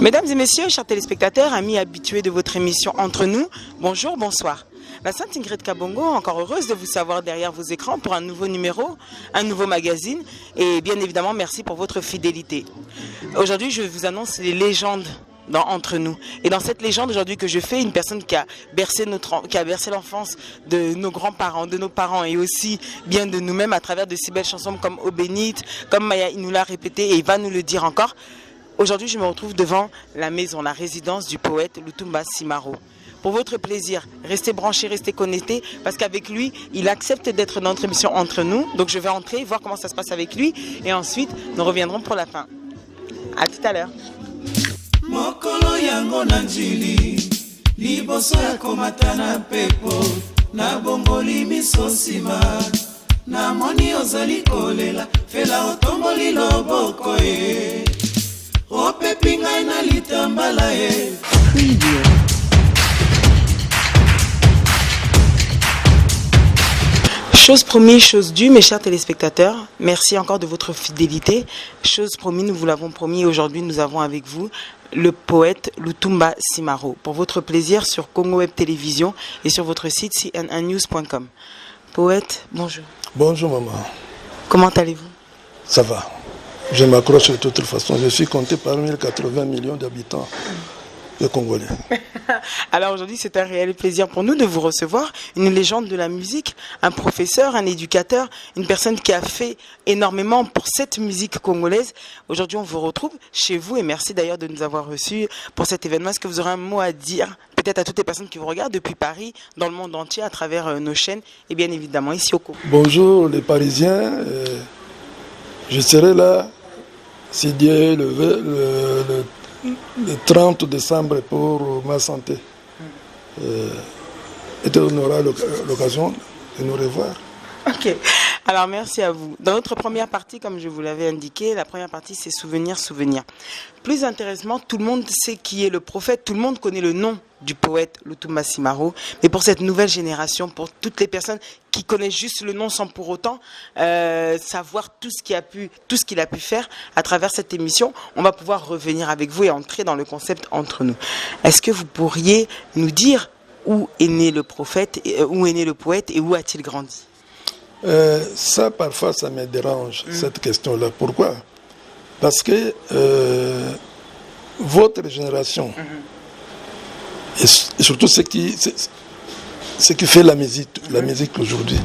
Mesdames et messieurs, chers téléspectateurs, amis habitués de votre émission Entre nous, bonjour, bonsoir. La Sainte Ingrid Kabongo, encore heureuse de vous savoir derrière vos écrans pour un nouveau numéro, un nouveau magazine et bien évidemment merci pour votre fidélité. Aujourd'hui, je vous annonce les légendes Entre nous. Et dans cette légende aujourd'hui que je fais, une personne qui a bercé l'enfance de nos grands-parents, de nos parents et aussi bien de nous-mêmes à travers de si belles chansons comme Eau bénite, comme Maya nous l'a répété et il va nous le dire encore. Aujourd'hui, je me retrouve devant la maison, la résidence du poète Lutumba Simaro. Pour votre plaisir, restez branchés, restez connectés, parce qu'avec lui, il accepte d'être dans notre émission Entre nous. Donc je vais entrer, voir comment ça se passe avec lui, et ensuite, nous reviendrons pour la fin. À tout à l'heure. Mokolo yango na njili liboso ya komata na pepo na bomboli miso nsima na moni ozali kolela fela otomboli loboko ye opepi ngai na litambala ye. Chose promise, chose due, mes chers téléspectateurs. Merci encore de votre fidélité. Chose promise, nous vous l'avons promis. Aujourd'hui, nous avons avec vous le poète Lutumba Simaro. Pour votre plaisir sur Congo Web Télévision et sur votre site cnnews.com. Poète, bonjour. Bonjour maman. Comment allez-vous? Ça va. Je m'accroche de toute façon. Je suis compté parmi les 80 millions d'habitants de Congolais. Alors aujourd'hui, c'est un réel plaisir pour nous de vous recevoir. Une légende de la musique, un professeur, un éducateur, une personne qui a fait énormément pour cette musique congolaise. Aujourd'hui, on vous retrouve chez vous et merci d'ailleurs de nous avoir reçus pour cet événement. Est-ce que vous aurez un mot à dire peut-être à toutes les personnes qui vous regardent depuis Paris, dans le monde entier, à travers nos chaînes et bien évidemment ici au Congo? Bonjour les Parisiens. Je serai là, si Dieu le veut, le 30 décembre pour ma santé. Et on aura l'occasion de nous revoir. Ok, alors merci à vous. Dans notre première partie, comme je vous l'avais indiqué, la première partie c'est souvenir. Plus intéressant, tout le monde sait qui est le prophète, tout le monde connaît le nom du poète Lutumba Simaro, mais pour cette nouvelle génération, pour toutes les personnes qui connaissent juste le nom sans pour autant savoir tout ce qu'il a pu faire à travers cette émission, on va pouvoir revenir avec vous et entrer dans le concept Entre nous. Est-ce que vous pourriez nous dire où est né le prophète, où est né le poète et où a-t-il grandi? Ça, parfois, ça me dérange, cette question-là. Pourquoi? Parce que votre génération, et surtout ce qui fait la musique aujourd'hui,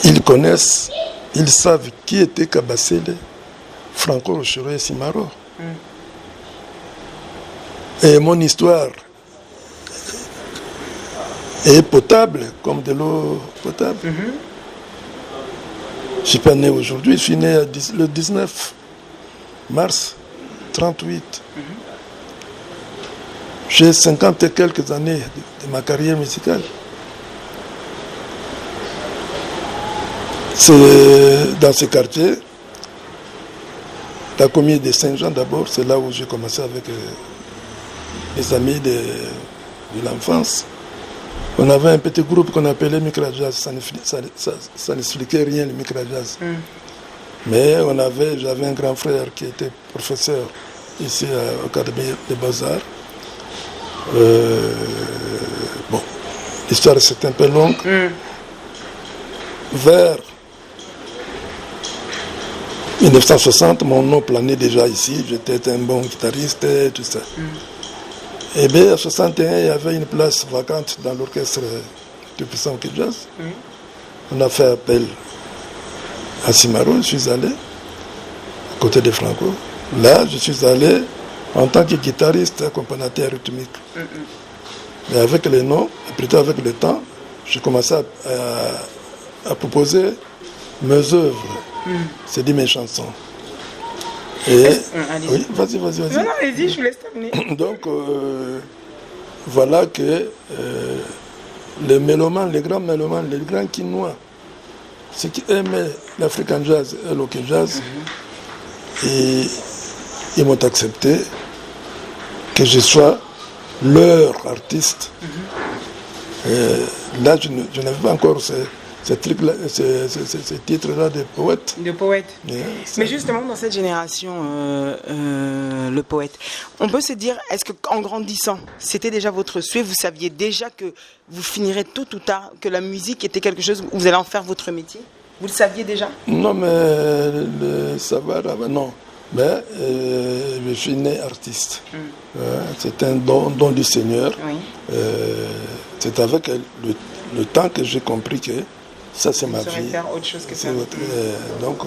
ils connaissent, ils savent qui était Kabasele, Franco Rochero et Simaro. Et mon histoire est potable, comme de l'eau potable. Je ne suis pas né aujourd'hui, je suis né le 19 mars 1938. J'ai 50 et quelques années de ma carrière musicale. C'est dans ce quartier, la commune de Saint-Jean d'abord, c'est là où j'ai commencé avec mes amis de l'enfance. On avait un petit groupe qu'on appelait Micrajazz, ça n'expliquait rien le Micrajazz. Mais j'avais un grand frère qui était professeur ici à l'Académie des Beaux-Arts. Bon, l'histoire c'est un peu longue. Vers 1960, mon nom planait déjà ici, j'étais un bon guitariste et tout ça. Et bien, en 1961, il y avait une place vacante dans l'orchestre du puissant Jazz. On a fait appel à Simaro, je suis allé, à côté de Franco. Là, je suis allé en tant que guitariste accompagnateur rythmique. Mais avec les noms, et plutôt avec le temps, j'ai commencé à proposer mes œuvres, c'est-à-dire mes chansons. Et, oui, vas-y. Non, allez-y, je vous laisse terminer. Donc, voilà que les mélomanes, les grands mélomanes, les grands Quinois, ceux qui aimaient l'African Jazz et l'Ok Jazz, et ils m'ont accepté que je sois leur artiste. Là, je n'avais pas encore ces trucs-là, ces titres-là de poètes. De poète. Yeah, Mais justement, dans cette génération, le poète, on peut se dire, est-ce qu'en grandissant, c'était déjà votre souhait, vous saviez déjà que vous finirez tôt ou tard, que la musique était quelque chose où vous allez en faire votre métier? Vous le saviez déjà? Non, mais le savoir, non. Mais je suis né artiste. C'est un don du Seigneur. Oui. C'est avec le temps que j'ai compris que ça, c'est ma vie. Faire autre chose que ça. Donc,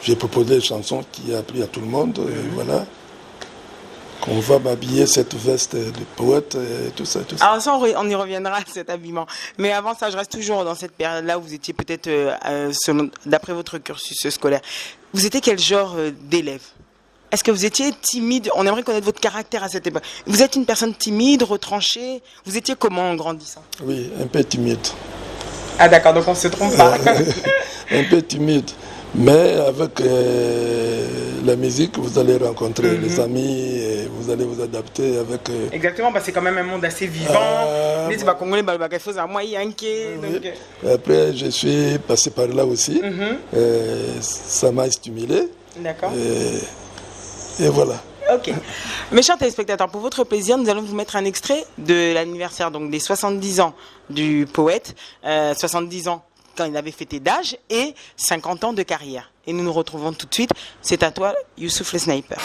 j'ai proposé des chansons qui a plu à tout le monde. Voilà. Qu'on va m'habiller cette veste de poète et tout ça. Alors ça, on y reviendra à cet habillement. Mais avant ça, je reste toujours dans cette période-là où vous étiez peut-être, d'après votre cursus scolaire, vous étiez quel genre d'élève? Est-ce que vous étiez timide? On aimerait connaître votre caractère à cette époque. Vous êtes une personne timide, retranchée? Vous étiez comment en grandissant? Oui, un peu timide. Ah d'accord, donc on ne se trompe pas. Un peu timide. Mais avec la musique, vous allez rencontrer les amis et vous allez vous adapter avec... Exactement, parce que c'est quand même un monde assez vivant. Les Congolais, il faut moi yanké. Après, je suis passé par là aussi. Ça m'a stimulé. D'accord. Et voilà. Ok. Mes chers téléspectateurs, pour votre plaisir, nous allons vous mettre un extrait de l'anniversaire donc des 70 ans du poète. 70 ans quand il avait fêté d'âge et 50 ans de carrière. Et nous nous retrouvons tout de suite. C'est à toi, Youssouf le Sniper.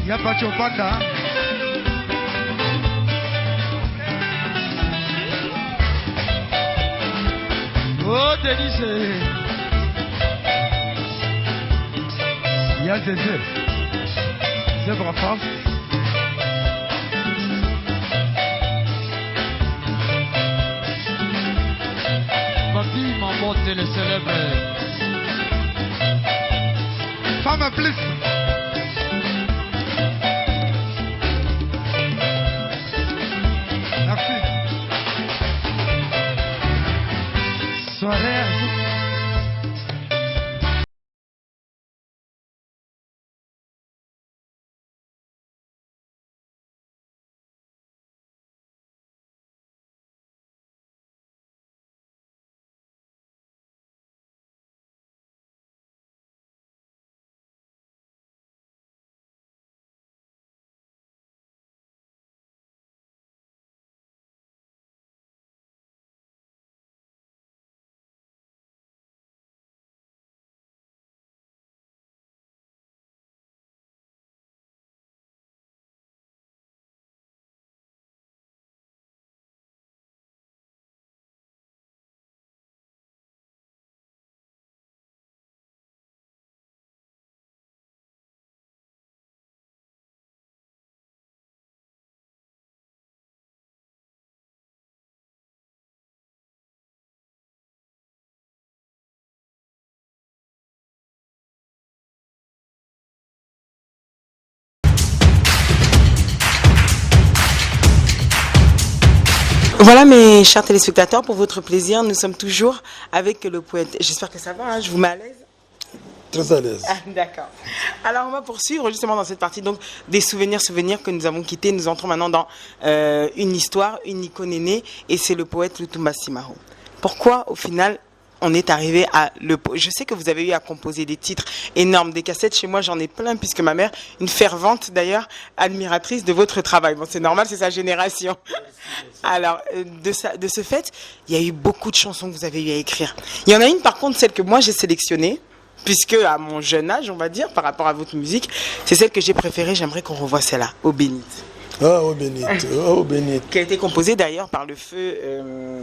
Il n'y a pas de chopaka. Oh, Denis, il y a des zèbres femmes. Fatih Mambote, le célèbre. Femme plus. Merci. Soirée. Voilà mes chers téléspectateurs, pour votre plaisir, nous sommes toujours avec le poète. J'espère que ça va, hein, je vous mets à l'aise. Très à l'aise. Ah, d'accord. Alors on va poursuivre justement dans cette partie donc des souvenirs que nous avons quittés. Nous entrons maintenant dans une histoire, une icône aînée, et c'est le poète Lutumba Simaro. Pourquoi au final on est arrivé à le... Je sais que vous avez eu à composer des titres énormes, des cassettes. Chez moi, j'en ai plein, puisque ma mère, une fervente d'ailleurs, admiratrice de votre travail. Bon, c'est normal, c'est sa génération. Alors, de ce fait, il y a eu beaucoup de chansons que vous avez eu à écrire. Il y en a une, par contre, celle que moi j'ai sélectionnée, puisque à mon jeune âge, on va dire, par rapport à votre musique, c'est celle que j'ai préférée. J'aimerais qu'on revoie celle-là, Ô Bénite. Ah, Ô Bénite, Ô Bénite. Qui a été composée d'ailleurs par le feu...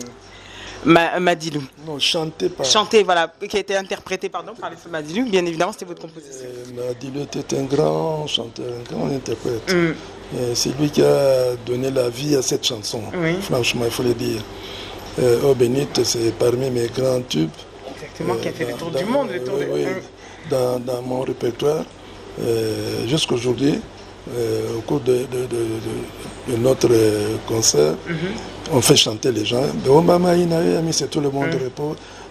Madilou. Non, chanté par... Chanté, voilà, qui a été interprété par le feu Madilou, bien évidemment, c'était votre composition. Madilou était un grand chanteur, un grand interprète. C'est lui qui a donné la vie à cette chanson, oui. Franchement, il faut le dire. Ô Bénite, c'est parmi mes grands tubes. Exactement, qui a fait le tour du monde, le tour oui, dans mon répertoire, jusqu'aujourd'hui. Au cours de notre concert, on fait chanter les gens. C'est tout le monde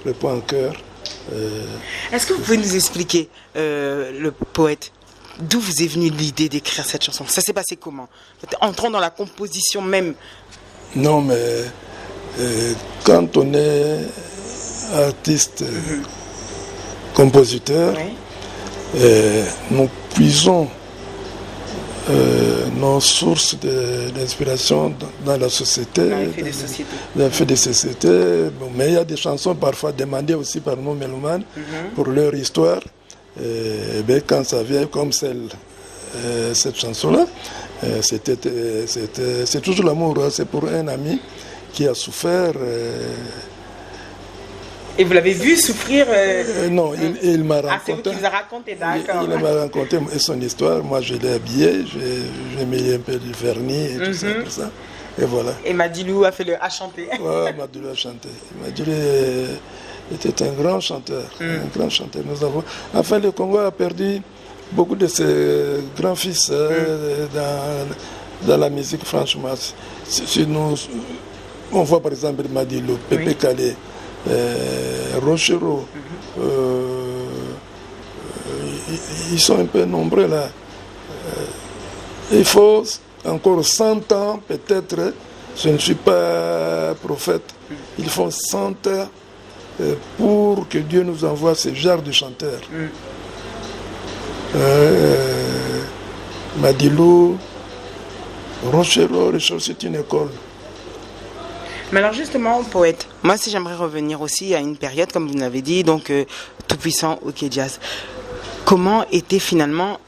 répond en chœur. Est-ce que vous pouvez nous expliquer, le poète, d'où vous est venue l'idée d'écrire cette chanson? Ça s'est passé comment? Entrons dans la composition même. Non, mais quand on est artiste, compositeur, nous puisons nos sources d'inspiration dans la société, dans les faits de société. Bon, mais il y a des chansons parfois demandées aussi par nos mélomanes pour leur histoire. Quand ça vient comme cette chanson-là, c'est toujours l'amour. Hein. C'est pour un ami qui a souffert. Et vous l'avez vu souffrir Non, il m'a raconté. Ah, c'est vous qui vous a raconté, d'accord. Il m'a raconté son histoire. Moi, je l'ai habillé, j'ai mis un peu de vernis et tout ça. Et voilà. Et Madilou a chanté. Oui, Madilou a chanté. Madilou était un grand chanteur. Un grand chanteur. Enfin, le Congo a perdu beaucoup de ses grands-fils dans la musique, franchement. Si on voit par exemple Madilou, Pépé Calais, Rochero, ils sont un peu nombreux là. Il faut encore 100 ans peut-être, je ne suis pas prophète, il faut 100 ans pour que Dieu nous envoie ce genre de chanteurs. Madilou, Rochero, c'est une école. Mais alors justement, poète, moi si j'aimerais revenir aussi à une période, comme vous l'avez dit, donc tout puissant OK Jazz. Comment était finalement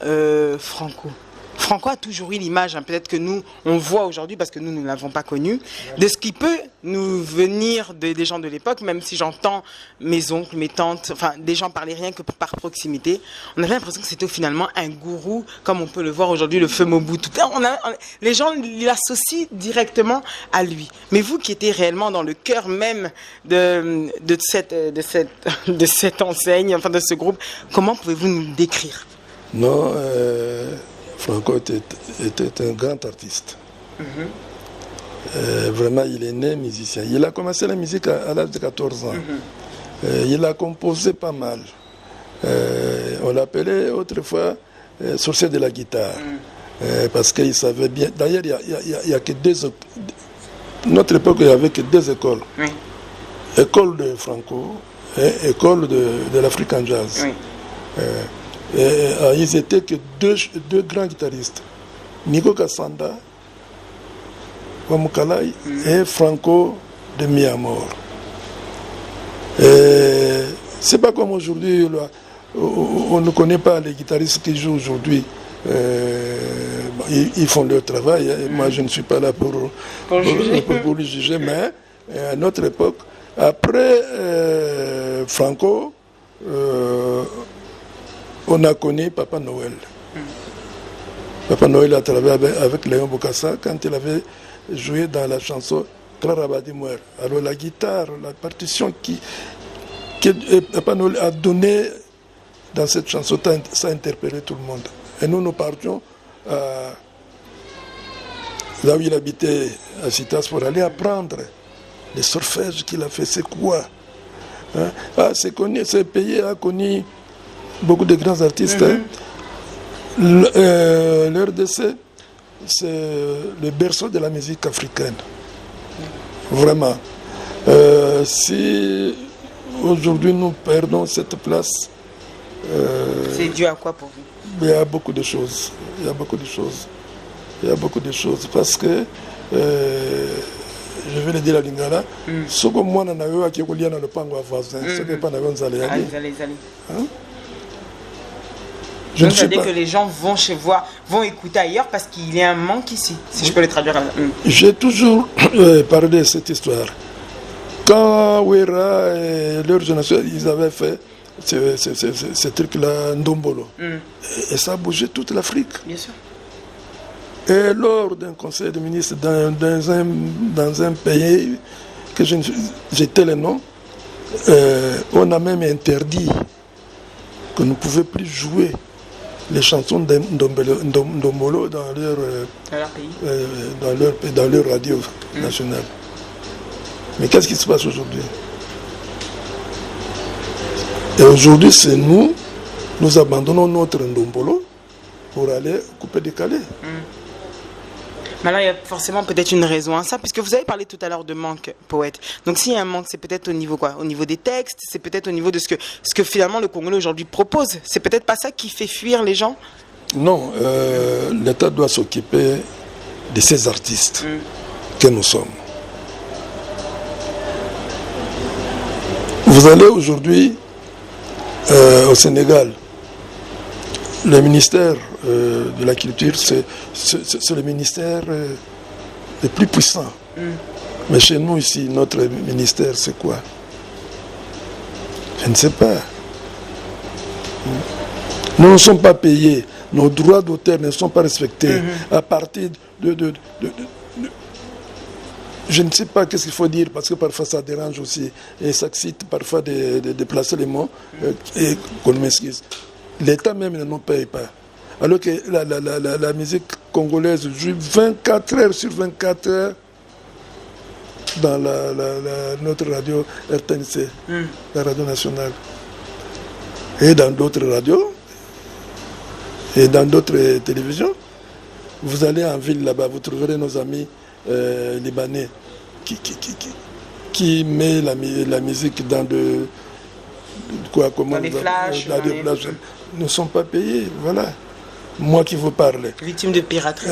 Franco a toujours eu l'image, hein, peut-être que nous, on voit aujourd'hui, parce que nous ne l'avons pas connu, de ce qui peut nous venir des gens de l'époque, même si j'entends mes oncles, mes tantes, enfin des gens parler rien que par proximité. On avait l'impression que c'était finalement un gourou, comme on peut le voir aujourd'hui, le feu Mobutu. Les gens l'associent directement à lui. Mais vous qui étiez réellement dans le cœur même de cette enseigne, enfin de ce groupe, comment pouvez-vous nous le décrire? Non, Franco était un grand artiste. Vraiment, il est né musicien. Il a commencé la musique à l'âge de 14 ans. Il a composé pas mal. On l'appelait autrefois sorcier de la guitare. Parce qu'il savait bien. D'ailleurs, il y a que notre époque, il n'y avait que deux écoles. École de Franco et école de l'African Jazz. Ils étaient que deux grands guitaristes. Nico Kassanda, Wamukalai et Franco de Miamor. C'est pas comme aujourd'hui, on ne connaît pas les guitaristes qui jouent aujourd'hui. Ils font leur travail. Moi, je ne suis pas là pour les juger, mais à notre époque, après Franco, on a connu Papa Noël. Papa Noël a travaillé avec Léon Bokassa quand il avait joué dans la chanson Clara Badimouer. Alors la guitare, la partition que Papa Noël a donnée dans cette chanson, ça a interpellé tout le monde. Et nous partions là où il habitait, à Citas, pour aller apprendre les solfèges qu'il a fait. C'est quoi, hein? Ce pays a connu beaucoup de grands artistes. Leur décès, c'est le berceau de la musique africaine. Vraiment. Si aujourd'hui nous perdons cette place, c'est dû à quoi pour vous? Il y a beaucoup de choses. Il y a beaucoup de choses. Parce que, je vais le dire à Lingala, ce que moi, on a eu à Kikolia dans le pango à voisin, ce que pas dans le Allez. Je ne sais dire pas. que les gens vont écouter ailleurs parce qu'il y a un manque ici, si je peux le traduire. J'ai toujours parlé de cette histoire. Quand Ouera et leur génération, ils avaient fait ce truc-là, Ndombolo. Et ça a bougé toute l'Afrique. Bien sûr. Et lors d'un conseil de ministres dans un pays que j'étais le nom, on a même interdit que nous ne pouvions plus jouer les chansons d'Ndombolo dans leur radio nationale. Mais qu'est-ce qui se passe aujourd'hui? Et aujourd'hui, c'est nous abandonnons notre Ndombolo pour aller couper décaler. Maintenant, il y a forcément peut-être une raison à ça, puisque vous avez parlé tout à l'heure de manque, poète. Donc s'il y a un manque, c'est peut-être au niveau quoi? Au niveau des textes, c'est peut-être au niveau de ce que finalement le Congolais aujourd'hui propose. C'est peut-être pas ça qui fait fuir les gens? Non, l'État doit s'occuper de ces artistes que nous sommes. Vous allez aujourd'hui au Sénégal, le ministère de la Culture, c'est le ministère le plus puissant. Mais chez nous ici, notre ministère, c'est quoi? Je ne sais pas. Nous ne sommes pas payés. Nos droits d'auteur ne sont pas respectés. À partir je ne sais pas qu'est-ce qu'il faut dire, parce que parfois ça dérange aussi. Et ça excite parfois de placer les mots et qu'on m'excuse. L'État même ne nous paye pas. Alors que la musique congolaise joue 24 heures sur 24 heures dans notre radio RTNC, la radio nationale. Et dans d'autres radios, et dans d'autres télévisions. Vous allez en ville là-bas, vous trouverez nos amis libanais qui met la musique dans des flashs. Nous ne sommes pas payés, voilà. Moi qui vous parle. Victime de piraterie.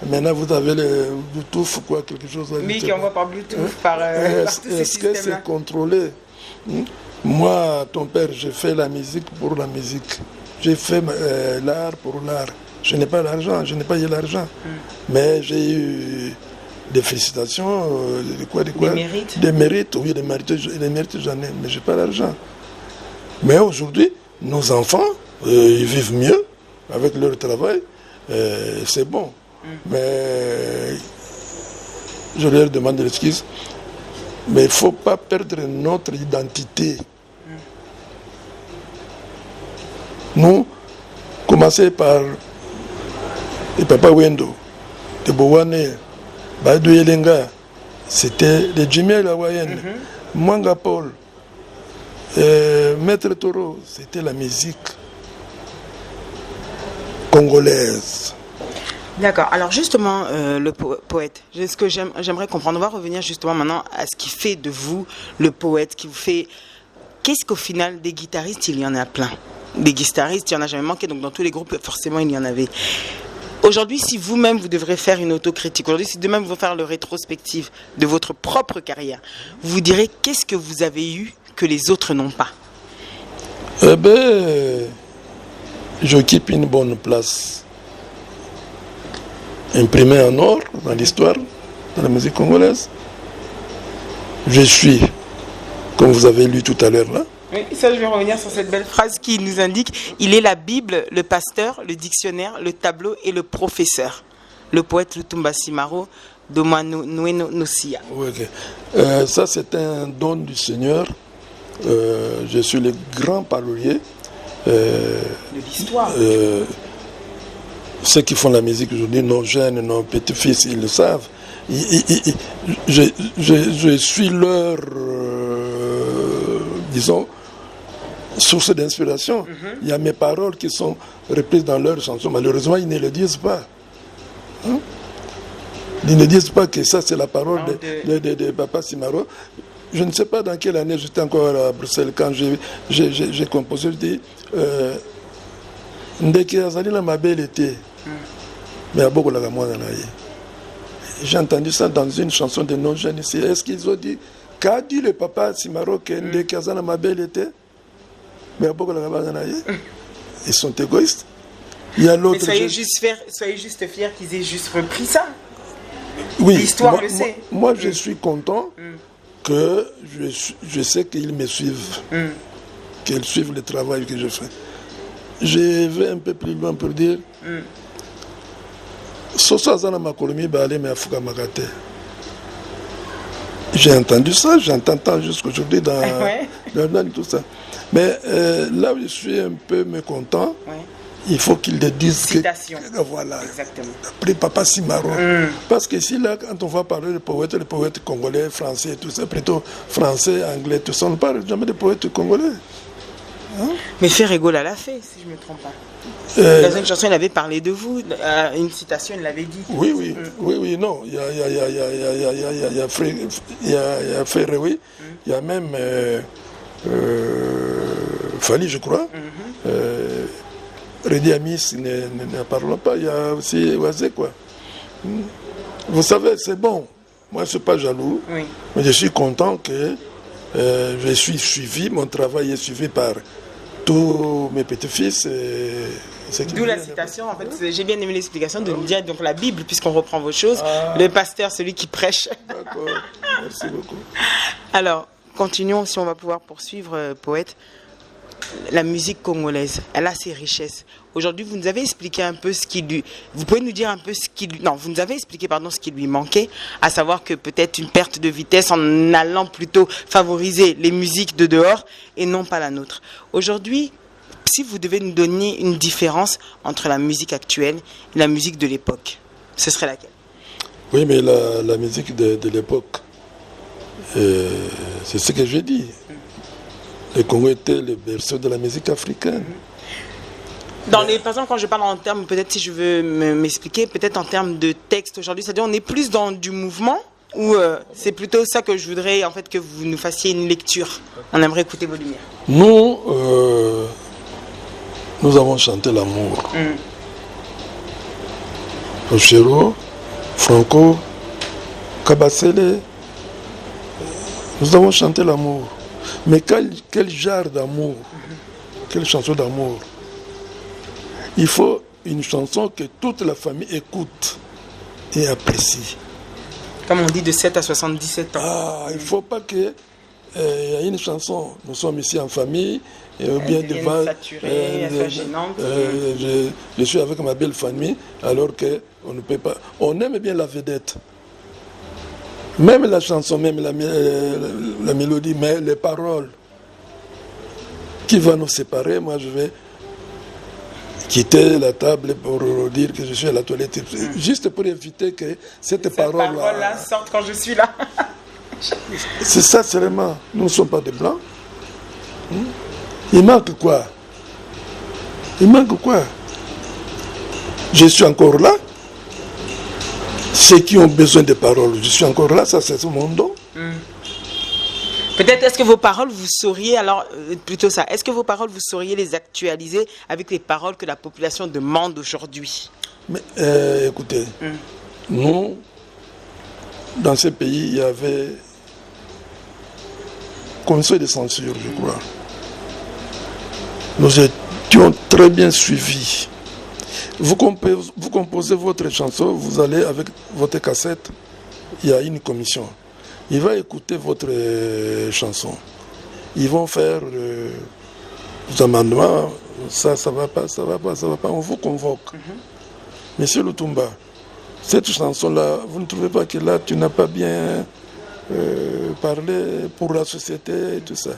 Maintenant vous avez le Bluetooth, quoi, quelque chose. Oui, qui envoie par Bluetooth, par est-ce que c'est contrôlé? Moi, ton père, j'ai fait la musique pour la musique. J'ai fait l'art pour l'art. Je n'ai pas l'argent, je n'ai pas eu l'argent. Mais j'ai eu des félicitations, Des mérites. Des mérites, oui, des mérites j'en ai, mais je n'ai pas l'argent. Mais aujourd'hui, nos enfants, ils vivent mieux avec leur travail, c'est bon. Mais je leur demande de l'excuse. Mais il ne faut pas perdre notre identité. Nous, commencer par le Papa Wendo, de Bowane, Badou Yelenga, c'était les Jimmy Lawayen, Mwanga Paul, Maître Toro, c'était la musique congolaise. D'accord. Alors justement, le poète, ce que j'aimerais comprendre, on va revenir justement maintenant à ce qui fait de vous le poète, qui vous fait... Qu'est-ce qu'au final, des guitaristes, il y en a plein. Des guitaristes, il n'y en a jamais manqué, donc dans tous les groupes, forcément, il y en avait. Aujourd'hui, si vous-même, vous devrez faire une autocritique, aujourd'hui, si demain, vous faire le rétrospective de votre propre carrière, vous direz qu'est-ce que vous avez eu que les autres n'ont pas? Eh bien, j'occupe une bonne place. Imprimé en or dans l'histoire de la musique congolaise. Je suis, comme vous avez lu tout à l'heure là. Oui, ça je vais revenir sur cette belle phrase qui nous indique il est la Bible, le pasteur, le dictionnaire, le tableau et le professeur. Le poète Lutumba Simaro Domano Nueno Nosia. Oui, okay. Ça c'est un don du Seigneur. Je suis le grand parolier. De l'histoire. Ceux qui font la musique aujourd'hui, nos jeunes, nos petits-fils, ils le savent. Je suis leur, disons, source d'inspiration. Il y a mes paroles qui sont reprises dans leurs chansons. Malheureusement, ils ne le disent pas. Hein? Ils ne disent pas que ça, c'est la parole de Papa Simaro. Je ne sais pas dans quelle année j'étais encore à Bruxelles quand j'ai composé. Je dis... Ndeki azali na mabel était, mais à beaucoup la j'ai entendu ça dans une chanson de nos jeunes ici. Est-ce qu'ils ont dit qu'a dit le Papa Simaro que Ndeki azali na mabel était, mais à beaucoup la ils sont égoïstes. Il y a l'autre. Soyez juste fiers qu'ils aient juste repris ça. Oui. L'histoire le sait. Moi, je suis content que je sais qu'ils me suivent, qu'ils suivent le travail que je fais. Je vais un peu plus loin pour dire j'ai entendu ça, j'entends jusqu'aujourd'hui dans tout ça. Mais là où je suis un peu mécontent, il faut qu'ils le disent. Citation. Voilà. Exactement. Après Papa Simaro. Parce que si là, quand on va parler de poètes congolais, français, tout ça, plutôt français, anglais, tout ça, on ne parle jamais de poètes congolais. Hein? Mais Ferregola l'a fait, si je ne me trompe pas. Dans une chanson, il avait parlé de vous, une citation, il l'avait dit. Oui, non. Il y a Ferre, oui. Il y a même Fali, je crois. Redi Amis ne parle pas. Il y a aussi Oazé, quoi. Vous savez, c'est bon. Moi, je ne suis pas jaloux. Oui. Mais je suis content que je suis suivi, mon travail est suivi par tous mes petits-fils. D'où la citation, en fait, j'ai bien aimé l'explication de nous dire donc la Bible, puisqu'on reprend vos choses, le pasteur, celui qui prêche. D'accord, merci beaucoup. Alors, continuons, si on va pouvoir poursuivre, poète. La musique congolaise, elle a ses richesses. Aujourd'hui, vous nous avez expliqué un peu ce qui lui... Vous pouvez nous dire un peu ce qui lui... Non, vous nous avez expliqué, pardon, ce qui lui manquait, à savoir que peut-être une perte de vitesse en allant plutôt favoriser les musiques de dehors et non pas la nôtre. Aujourd'hui, si vous devez nous donner une différence entre la musique actuelle et la musique de l'époque, ce serait laquelle? Oui, mais la musique de l'époque, c'est ce que j'ai dit. Le Congo était le berceau de la musique africaine. Par exemple, quand je parle en termes, peut-être si je veux m'expliquer, peut-être en termes de texte aujourd'hui, c'est-à-dire on est plus dans du mouvement ou c'est plutôt ça que je voudrais en fait que vous nous fassiez une lecture. On aimerait écouter vos lumières. Nous avons chanté l'amour. Ochero, Franco, Kabasele, nous avons chanté l'amour. Mais quel genre d'amour, quelle chanson d'amour. Il faut une chanson que toute la famille écoute et apprécie. Comme on dit, de 7 à 77 ans. Ah, il ne faut pas que y ait une chanson, nous sommes ici en famille, ou bien devant. Saturée, gênante. Je suis avec ma belle famille, alors qu'on ne peut pas. On aime bien la vedette. Même la chanson, même la mélodie, mais les paroles. Qui va nous séparer? Moi, je vais quitter la table pour dire que je suis à la toilette. Juste pour éviter que cette parole-là sorte quand je suis là. C'est ça, seulement. Nous ne sommes pas des blancs. Il manque quoi? Il manque quoi? Je suis encore là. Ceux qui ont besoin de paroles, je suis encore là, ça c'est mon don. Peut-être, est-ce que vos paroles, vous sauriez, alors, plutôt ça, est-ce que vos paroles, vous sauriez les actualiser avec les paroles que la population demande aujourd'hui? Mais écoutez, nous, dans ce pays, il y avait conseil de censure, je crois. Nous étions très bien suivis. Vous composez votre chanson, vous allez avec votre cassette, il y a une commission. Il va écouter votre chanson. Ils vont faire des amendements. Ça va pas, ça va pas, ça va pas. On vous convoque. Monsieur Lutumba, cette chanson-là, vous ne trouvez pas que là, tu n'as pas bien parlé pour la société et tout ça?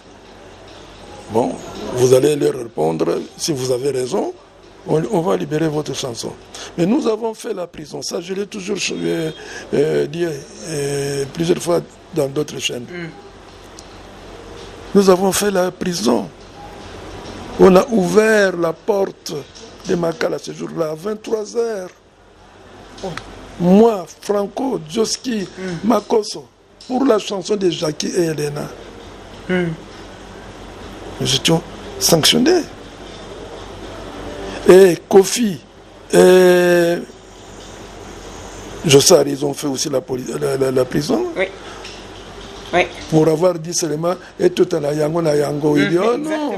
Bon, vous allez leur répondre, si vous avez raison, on va libérer votre chanson. Mais nous avons fait la prison. Ça, je l'ai toujours dit plusieurs fois dans d'autres chaînes. Nous avons fait la prison. On a ouvert la porte de Makala ce jour-là à 23h. Moi, Franco, Joski, Makoso, pour la chanson de Jackie et Elena. Nous étions sanctionnés. Et Kofi et Jossard, ils ont fait aussi la prison. Oui. Oui. Pour avoir dit seulement et tout à la yango, il dit oh non.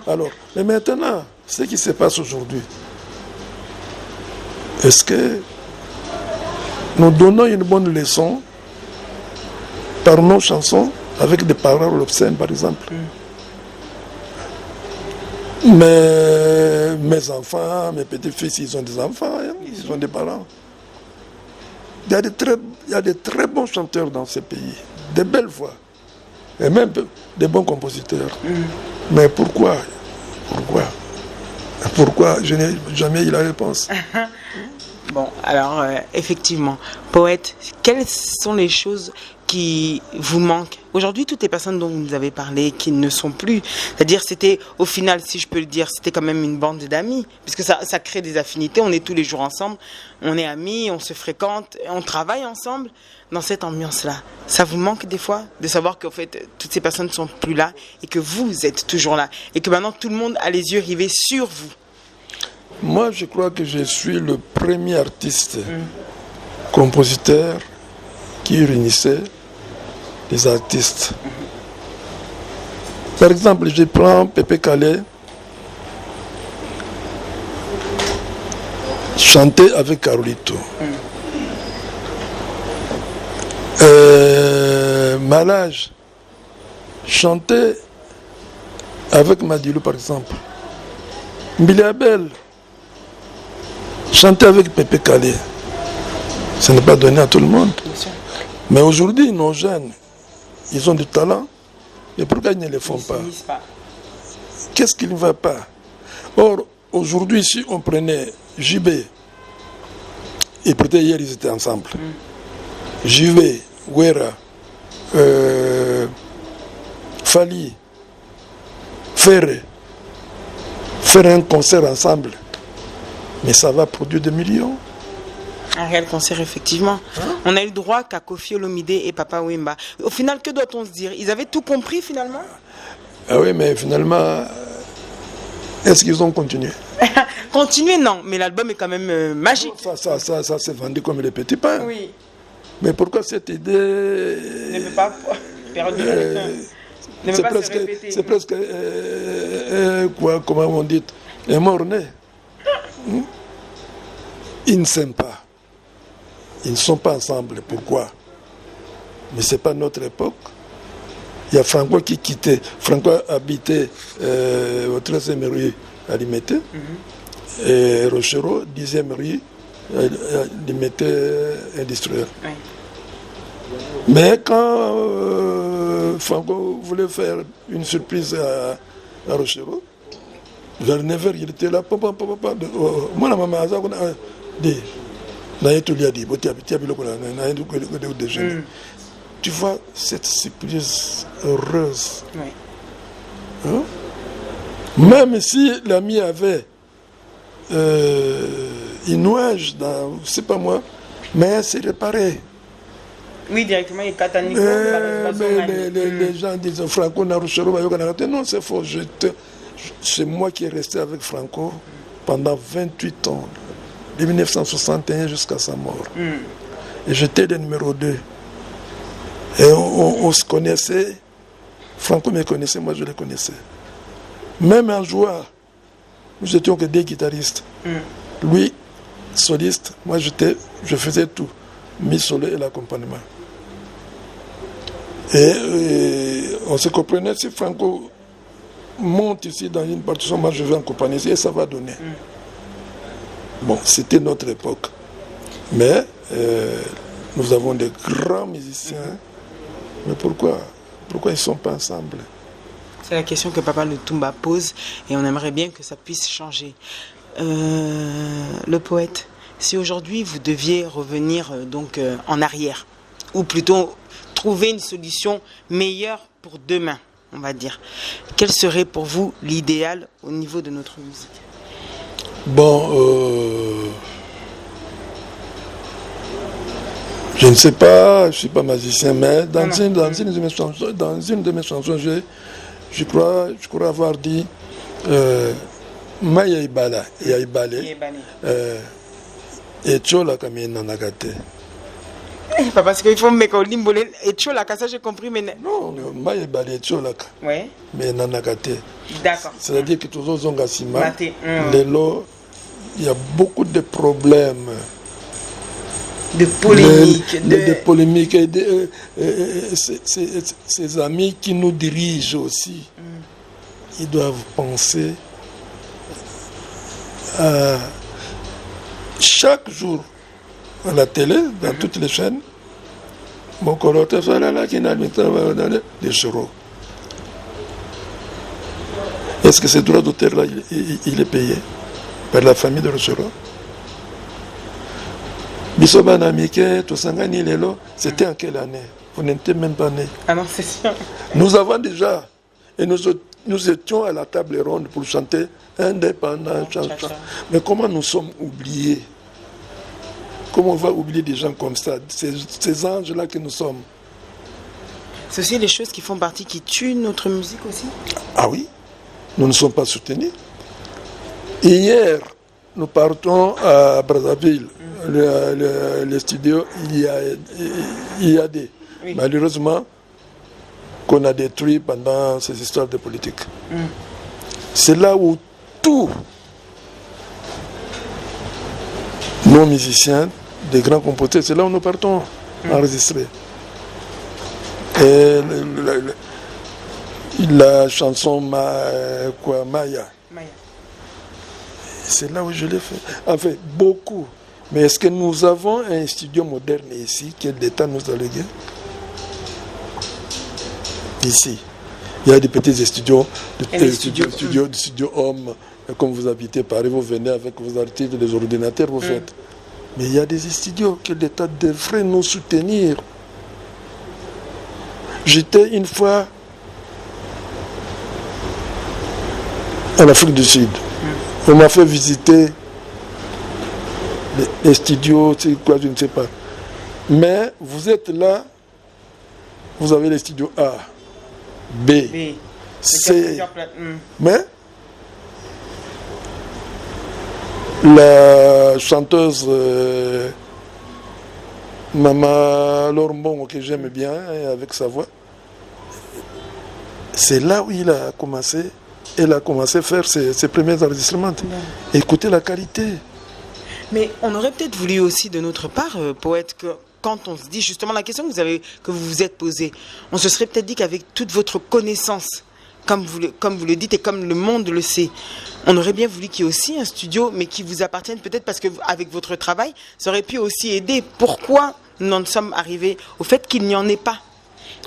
Alors, mais maintenant, ce qui se passe aujourd'hui, est-ce que nous donnons une bonne leçon par nos chansons avec des paroles obscènes, par exemple? Mais mes enfants, mes petits-fils, ils ont des enfants, ils ont des parents. Il y a de très bons chanteurs dans ce pays, de belles voix, et même des bons compositeurs. Mais pourquoi? Je n'ai jamais eu la réponse. Bon, alors, effectivement, poète, quelles sont les choses qui vous manquent aujourd'hui? Toutes les personnes dont vous nous avez parlé, qui ne sont plus, c'est-à-dire c'était, au final, si je peux le dire, c'était quand même une bande d'amis, puisque ça crée des affinités, on est tous les jours ensemble, on est amis, on se fréquente, on travaille ensemble dans cette ambiance-là. Ça vous manque des fois de savoir qu'en fait, toutes ces personnes ne sont plus là et que vous êtes toujours là et que maintenant tout le monde a les yeux rivés sur vous? Moi, je crois que je suis le premier artiste, compositeur qui réunissait les artistes. Par exemple, je prends Pépé Calais, chanter avec Carolito. Malage, chanter avec Madilou, par exemple. Mbiliabel, chanter avec Pépé Calais. Ce n'est pas donné à tout le monde. Mais aujourd'hui, nos jeunes, ils ont du talent. Et pourquoi ils ne le font pas? Qu'est-ce qui ne va pas? Or, aujourd'hui, si on prenait JB, et peut-être hier, ils étaient ensemble. JB, Wera, Fali, Ferré, faire un concert ensemble. Mais ça va produire des millions. Un réel concert, effectivement. On a eu le droit qu'à Kofi Olomide et Papa Wemba. Au final, que doit-on se dire? Ils avaient tout compris, finalement? Ah oui, mais finalement, est-ce qu'ils ont continué? Continuer, non. Mais l'album est quand même magique. Ça s'est vendu comme les petits pains. Oui. Mais pourquoi cette idée Ne peut pas perdurer. Ne peut pas se répéter. C'est presque, quoi, comment on dit, est mort-né. ils ne s'aiment pas. Ils ne sont pas ensemble. Pourquoi? Mais ce n'est pas notre époque. Il y a Franco qui quittait. Franco habitait au 13e rue à Limete. Et Rochereau, 10e rue, Limete industriel. Oui. Mais quand Franco voulait faire une surprise à Rochereau, vers 9h, il était là. Moi, la maman a dit, tu vois cette surprise heureuse. Oui. Hein? Même si l'ami avait une nuage dans, je ne sais pas moi, mais c'est réparé. Oui, directement, il catanique. Les gens disent Franco Naruchero, non, c'est faux. C'est moi qui est resté avec Franco pendant 28 ans, de 1961 jusqu'à sa mort. Et j'étais le numéro 2. Et on se connaissait. Franco me connaissait, moi je le connaissais. Même un joueur, nous étions que des guitaristes. Lui, soliste, moi je faisais tout. Mi solo et l'accompagnement. Et on se comprenait, si Franco monte ici dans une partition, moi je vais accompagner ici et ça va donner. Bon, c'était notre époque. Mais nous avons des grands musiciens. Mais pourquoi ils ne sont pas ensemble? C'est la question que Papa Lutumba pose et on aimerait bien que ça puisse changer. Le poète, si aujourd'hui vous deviez revenir en arrière, ou plutôt trouver une solution meilleure pour demain, on va dire, quel serait pour vous l'idéal au niveau de notre musique? Bon, je ne sais pas, je ne suis pas magicien, mais dans une de mes chansons, je crois avoir dit Maya Ibala, Yaibale, et Chola Kamina Nagate. Parce qu'il faut me mettre et Chola, ça j'ai compris, mais. Non, Maya Ibala et Chola. Oui. Mais Nanagate. D'accord. C'est-à-dire que tous les Zongasima, il y a beaucoup de problèmes. De polémiques. De polémiques. Et ces amis qui nous dirigent aussi, ils doivent penser à chaque jour à la télé, dans toutes les chaînes, mon coloteur soit là qui n'a pas des chevaux. Est-ce que ce droit d'auteur-là, il est payé par la famille de Rochereau? Bissobana Mike, Tosangani Lelo, c'était en quelle année? Vous n'étiez même pas né. Ah non, c'est sûr. Nous avons déjà, et nous étions à la table ronde pour chanter indépendant, mais comment nous sommes oubliés? Comment on va oublier des gens comme ça, ces anges-là que nous sommes? C'est aussi les choses qui font partie, qui tuent notre musique aussi? Ah oui, nous ne sommes pas soutenus. Hier, nous partons à Brazzaville, le studio IAD. Oui. Malheureusement, qu'on a détruit pendant ces histoires de politique. C'est là où tous nos musiciens, des grands compositeurs, c'est là où nous partons enregistrer. Et la chanson Maya. C'est là où je l'ai fait. Enfin, beaucoup. Mais est-ce que nous avons un studio moderne ici que l'État nous a légué? Ici. Il y a des petits studios, des studios hommes. Comme vous habitez Paris, vous venez avec vos articles, des ordinateurs, vous faites. Mais il y a des studios que l'État devrait nous soutenir. J'étais une fois en Afrique du Sud. On m'a fait visiter les studios, c'est quoi, je ne sais pas. Mais vous êtes là, vous avez les studios A, B, C. Mais la chanteuse Mama Lormbon, que j'aime bien, avec sa voix, c'est là où elle a commencé à faire ses premiers enregistrements. Écoutez la qualité. Mais on aurait peut-être voulu aussi de notre part, poète, que quand on se dit justement la question que vous vous êtes posée, on se serait peut-être dit qu'avec toute votre connaissance, comme vous le dites et comme le monde le sait, on aurait bien voulu qu'il y ait aussi un studio, mais qui vous appartienne peut-être parce qu'avec votre travail, ça aurait pu aussi aider. Pourquoi nous en sommes arrivés au fait qu'il n'y en ait pas?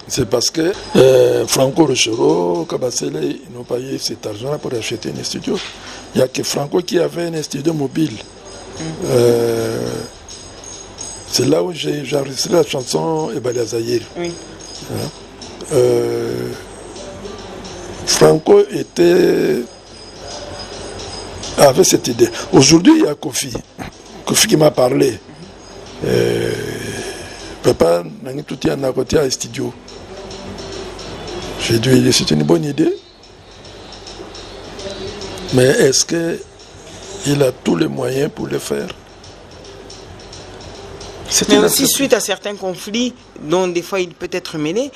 C'est parce que Franco Rochero, Kabasele, ils n'ont pas eu cet argent pour acheter un studio. Il n'y a que Franco qui avait un studio mobile. C'est là où j'ai enregistré la chanson Ebali Zahir. Oui. Franco avait cette idée. Aujourd'hui, il y a Kofi qui m'a parlé. Papa, tout est en côté à studio. J'ai dit, c'est une bonne idée. Mais est-ce qu'il a tous les moyens pour le faire? Mais aussi suite à certains conflits dont des fois il peut être mêlé,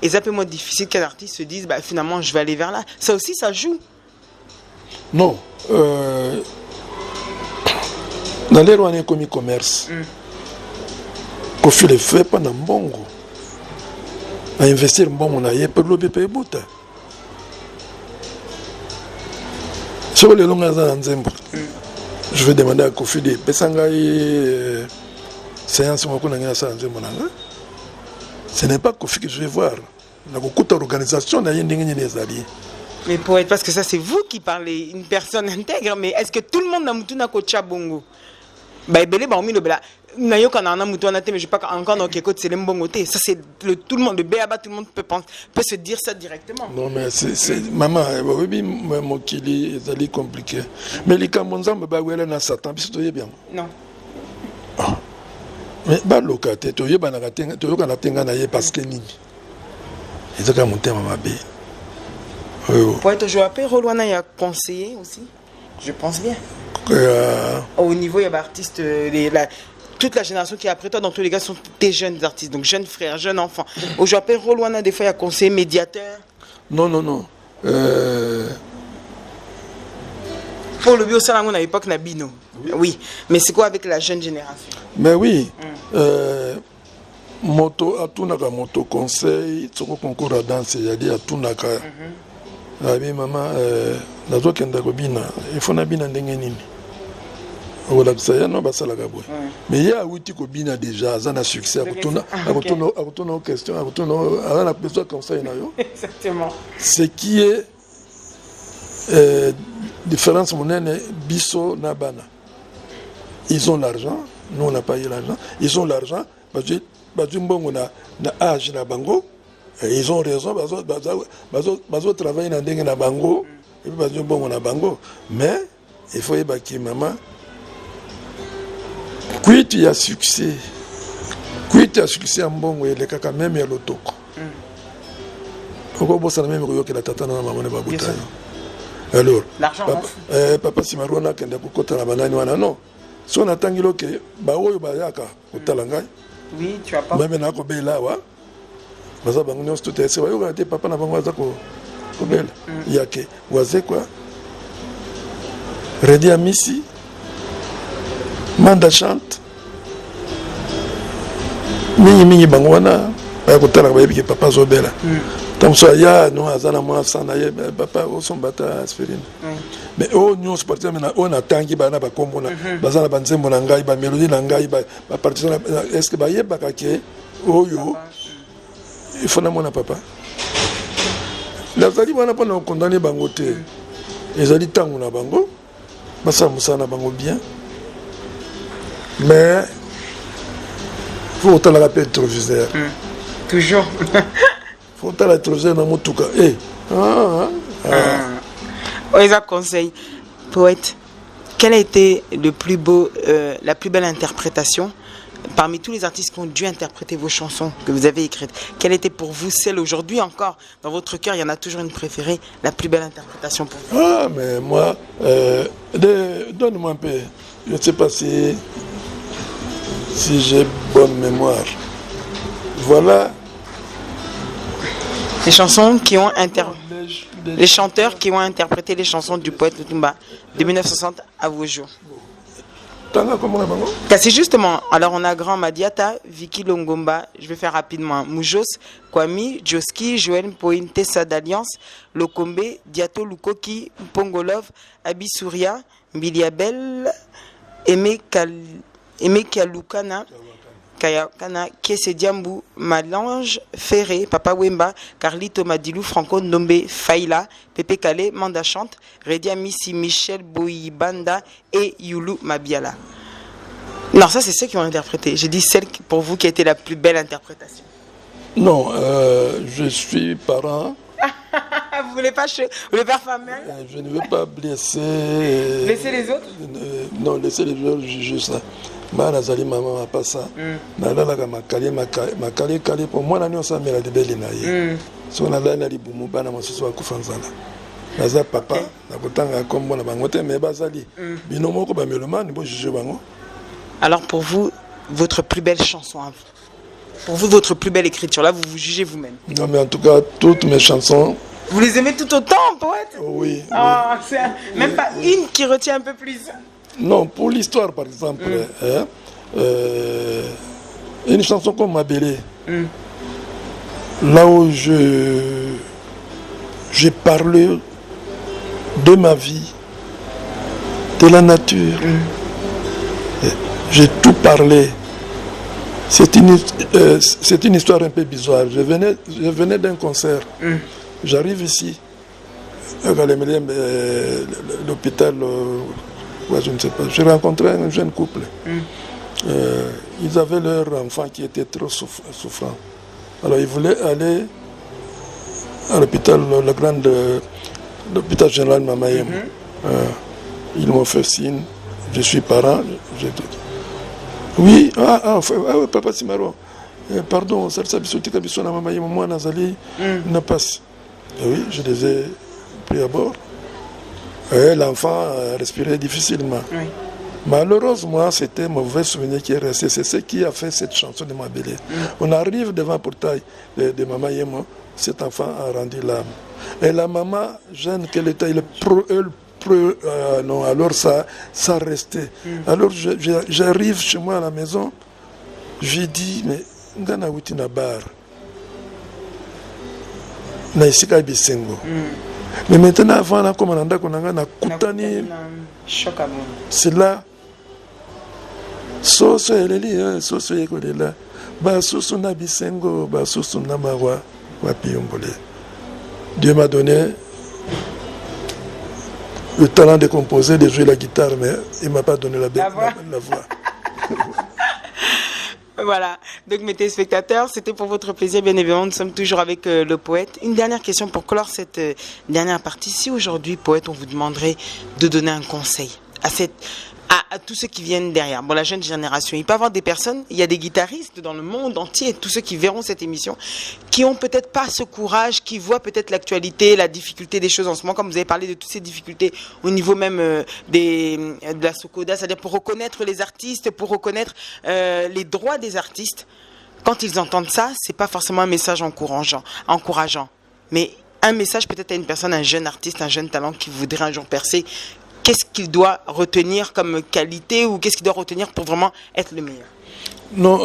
et ça peut être difficile qu'un artiste se dise finalement je vais aller vers là. Ça aussi ça joue. Non. Dans les lois comme commerce, Kofi le fait pas dans Bongo. À investir bon on a pour le BP Bouta. Sur les longues années en je vais demander à Kofi de Pesangaï. Séance ce n'est pas Kofi que je vais voir. Il y a beaucoup d'organisations. Mais pour être, parce que ça c'est vous qui parlez, une personne intègre, mais est-ce que tout le monde n'a mutuna kocha bongo? Mais je pas encore dans quelque c'est l'embongoté. Ça c'est tout le monde, le béaba, tout le monde peut se dire ça directement. Non mais c'est maman, oui mon kili est compliqué. Mais les Camonzans me bagouela na Satan, puis c'est bien. Non. Mais balokate to yeba na katenga to yoka na tenga na ye parce que nini ezaka motema mabe. Pour être joueur après Rolwana y a conseillé aussi. Je pense bien. Au niveau il y a artistes toute la génération qui est après toi dans tous les cas sont des jeunes artistes donc jeunes frères, jeunes enfants. Au joueur après Rolwana des fois il y a conseillé médiateur. Non. Pour le bio ça à l'époque na bino. Oui, mais c'est quoi avec la jeune génération? Mais oui, moto atunaka moto conseil, tsoko concours à danse yali atunaka. Abi mama nazo kenda ko bina, il faut na bina ndenge nini. Ola ksaya no basala ka boy. Mais ya wuti ko bina déjà ça na succès akutuna question akutuna ana besoin conseil na yo. Exactement. Ce qui est différence monene biso na bana. Ils ont l'argent, nous on n'a pas eu l'argent. Ils ont l'argent, parce que on a âge na bango, et ils ont raison, parce que travailler dans des na bango, et puis parce que on a bango. Mais il faut y bâtir maman. Quand il y a succès, en bongo, il y a même l'otoko. Pourquoi vous savez même que la tata na maman ne va pas. Alors, papa Simarwana kende kokota na banani wana non. Si on attend que baoyo bayaka kotalanga. Oui, tu as pas. Même na ko bela wa. Baza bango nyonso tout ese wayo ngate papa na bango aza ko bela. Yake waze quoi. Redi Amisi. Manda chante. Mingi bango wana ba kotalanga ba yebike papa zo bela. Comme ça, il y a nous azana moi sana ye papa au son bata aspirine. Mais oh nous sportif maintenant on attend qui bana ba kombona bazana banzembo na ngai ba mélodie na ngai ba partition est-ce que ba yeba ka ke oyo il faut na mona papa. La zali bana pas na condamner bango te. Ezali tango na bango basa musana bango bien. Mais faut autant la rappel rétroviseur. Toujours. Faut la trouver dans mon tout cas. Oisa conseil, poète, quel a été le plus beau, la plus belle interprétation parmi tous les artistes qui ont dû interpréter vos chansons que vous avez écrites? Quelle était pour vous celle aujourd'hui encore dans votre cœur? Il y en a toujours une préférée, la plus belle interprétation pour vous? Ah, mais moi, donne-moi un peu. Je ne sais pas si j'ai bonne mémoire. Voilà. Les chansons qui ont les chanteurs qui ont interprété les chansons du poète Lutumba de 1960 à vos jours. Tanga comme on a bango. C'est justement, alors on a Grand Madiata, Vicky Longomba, je vais faire rapidement, Moujos, Kwami, Joski, Joël Poin, Tessa d'Alliance, Lokombe, Diato Lukoki, Pongolov, Abi Souria, Miliabel, Aimé Kalukana, Kayakana, Kiese Diambou, Malange, Ferré, Papa Wemba, Carlito Madilou, Franco Ndombe, Faila, Pepe Kale, Manda Chante, Redia Missi, Michel Boïbanda et Youlou Mabiala. Non, ça c'est ceux qui ont interprété. J'ai dit celle pour vous qui a été la plus belle interprétation. Non, je suis parent. Vous voulez pas faire famille? Je ne veux pas blesser. Laisser les autres? Non, laisser les autres juger ça. Nazali maman n'a pas ça. Nalala makali pour moi l'année on s'est mis à la belle naïe. Si on a là les boumou bana masusu akufanzala. Naza papa na kotanga kombo na bangote mais bazali. Binomo ko ba meloma ni bo juger bango. Alors pour vous, votre plus belle chanson à vous? Pour vous, votre plus belle écriture, là vous vous jugez vous-même? Non mais en tout cas toutes mes chansons. Vous les aimez tout autant, poète? Oui. Ah, oui. Même pas une qui retient un peu plus. Non, pour l'histoire, par exemple, une chanson comme Mabélé, là où j'ai parlé de ma vie, de la nature, j'ai tout parlé. C'est une histoire un peu bizarre. Je venais d'un concert. J'arrive ici, à l'hôpital. Ouais, je ne sais pas. J'ai rencontré un jeune couple. Ils avaient leur enfant qui était trop souffrant. Alors ils voulaient aller à l'hôpital, l'hôpital général Mamayem. Ils m'ont fait signe. Je suis parent. Oui, papa Simaro. Pardon, ça s'habitue à Mamayem. Moi, Nazali, n'a pas. Oui, je les ai pris à bord. L'enfant respirait difficilement. Oui. Malheureusement, c'était un mauvais souvenir qui est resté. C'est ce qui a fait cette chanson de Mabélé. On arrive devant le portail de Maman Yemo. Cet enfant a rendu l'âme. Et la maman, jeune qu'elle était, non, alors ça restait. Alors j'arrive chez moi à la maison. J'ai dit, mais Ngana Witi na bar. Na isika bisengo. Mais maintenant, avant, là, comme on a Koutani, c'est là. Soso eleli, soso yekolela. Ba soso na bisengo, ba soso na mawa, wapi yombole. Dieu m'a donné le talent de composer, de jouer la guitare, mais il m'a pas donné la voix. Voilà, donc mes téléspectateurs, c'était pour votre plaisir, bien évidemment, nous sommes toujours avec le poète. Une dernière question pour clore cette dernière partie. Si aujourd'hui, poète, on vous demanderait de donner un conseil à tous ceux qui viennent derrière, bon, la jeune génération, il peut y avoir des personnes, il y a des guitaristes dans le monde entier, tous ceux qui verront cette émission, qui ont peut-être pas ce courage, qui voient peut-être l'actualité, la difficulté des choses en ce moment, comme vous avez parlé de toutes ces difficultés au niveau même de la Sokoda, c'est-à-dire pour reconnaître les artistes, pour reconnaître les droits des artistes. Quand ils entendent ça, c'est pas forcément un message encourageant, mais un message peut-être à une personne, un jeune artiste, un jeune talent qui voudrait un jour percer. Qu'est-ce qu'il doit retenir comme qualité ou qu'est-ce qu'il doit retenir pour vraiment être le meilleur? Non,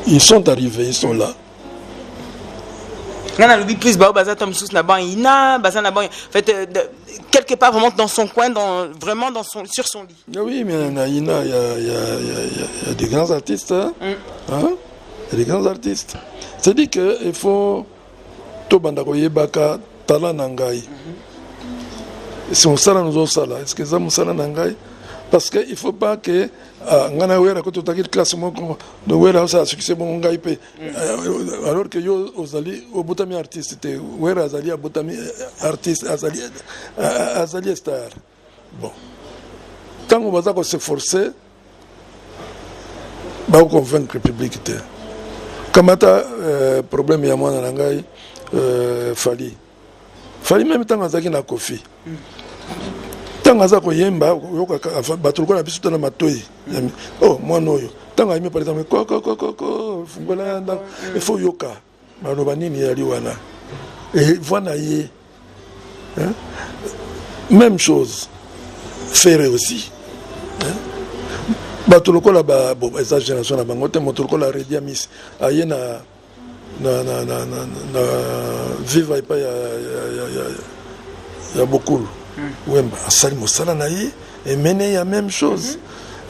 ils sont arrivés, ils sont là. Quelque part vraiment dans son coin, sur son lit. Oui, mais il y a des grands artistes. Hein? Il y a des grands artistes. C'est-à-dire qu'il faut Tobandakoye Baka Tala Nangai. Si on sala nous sala, est-ce que ça nous sala Nangai? Parce qu'il ne faut pas que ngana wera ko tutaki classe moko de wera ça succès bon ngai pe alors que yo ozali obutami artiste te wera azali abutami artiste azali star. Bon, quand on va s'efforcer, va convaincre le public te. Kamata problème ya mwana nangai fali même tant azaki na kofi. Tant azako yemba yoka batuluko na biso na matoyi. Oh mwana oyo tant ayime par exemple ko fungola nda il faut yoka baloba nini yali wana et voilà même chose faire aussi bato lokola eza génération na bango te moto lokola Redi Amis aye na viva epa ya Bokulu Wemba asali mosala na ye emene ya même chose.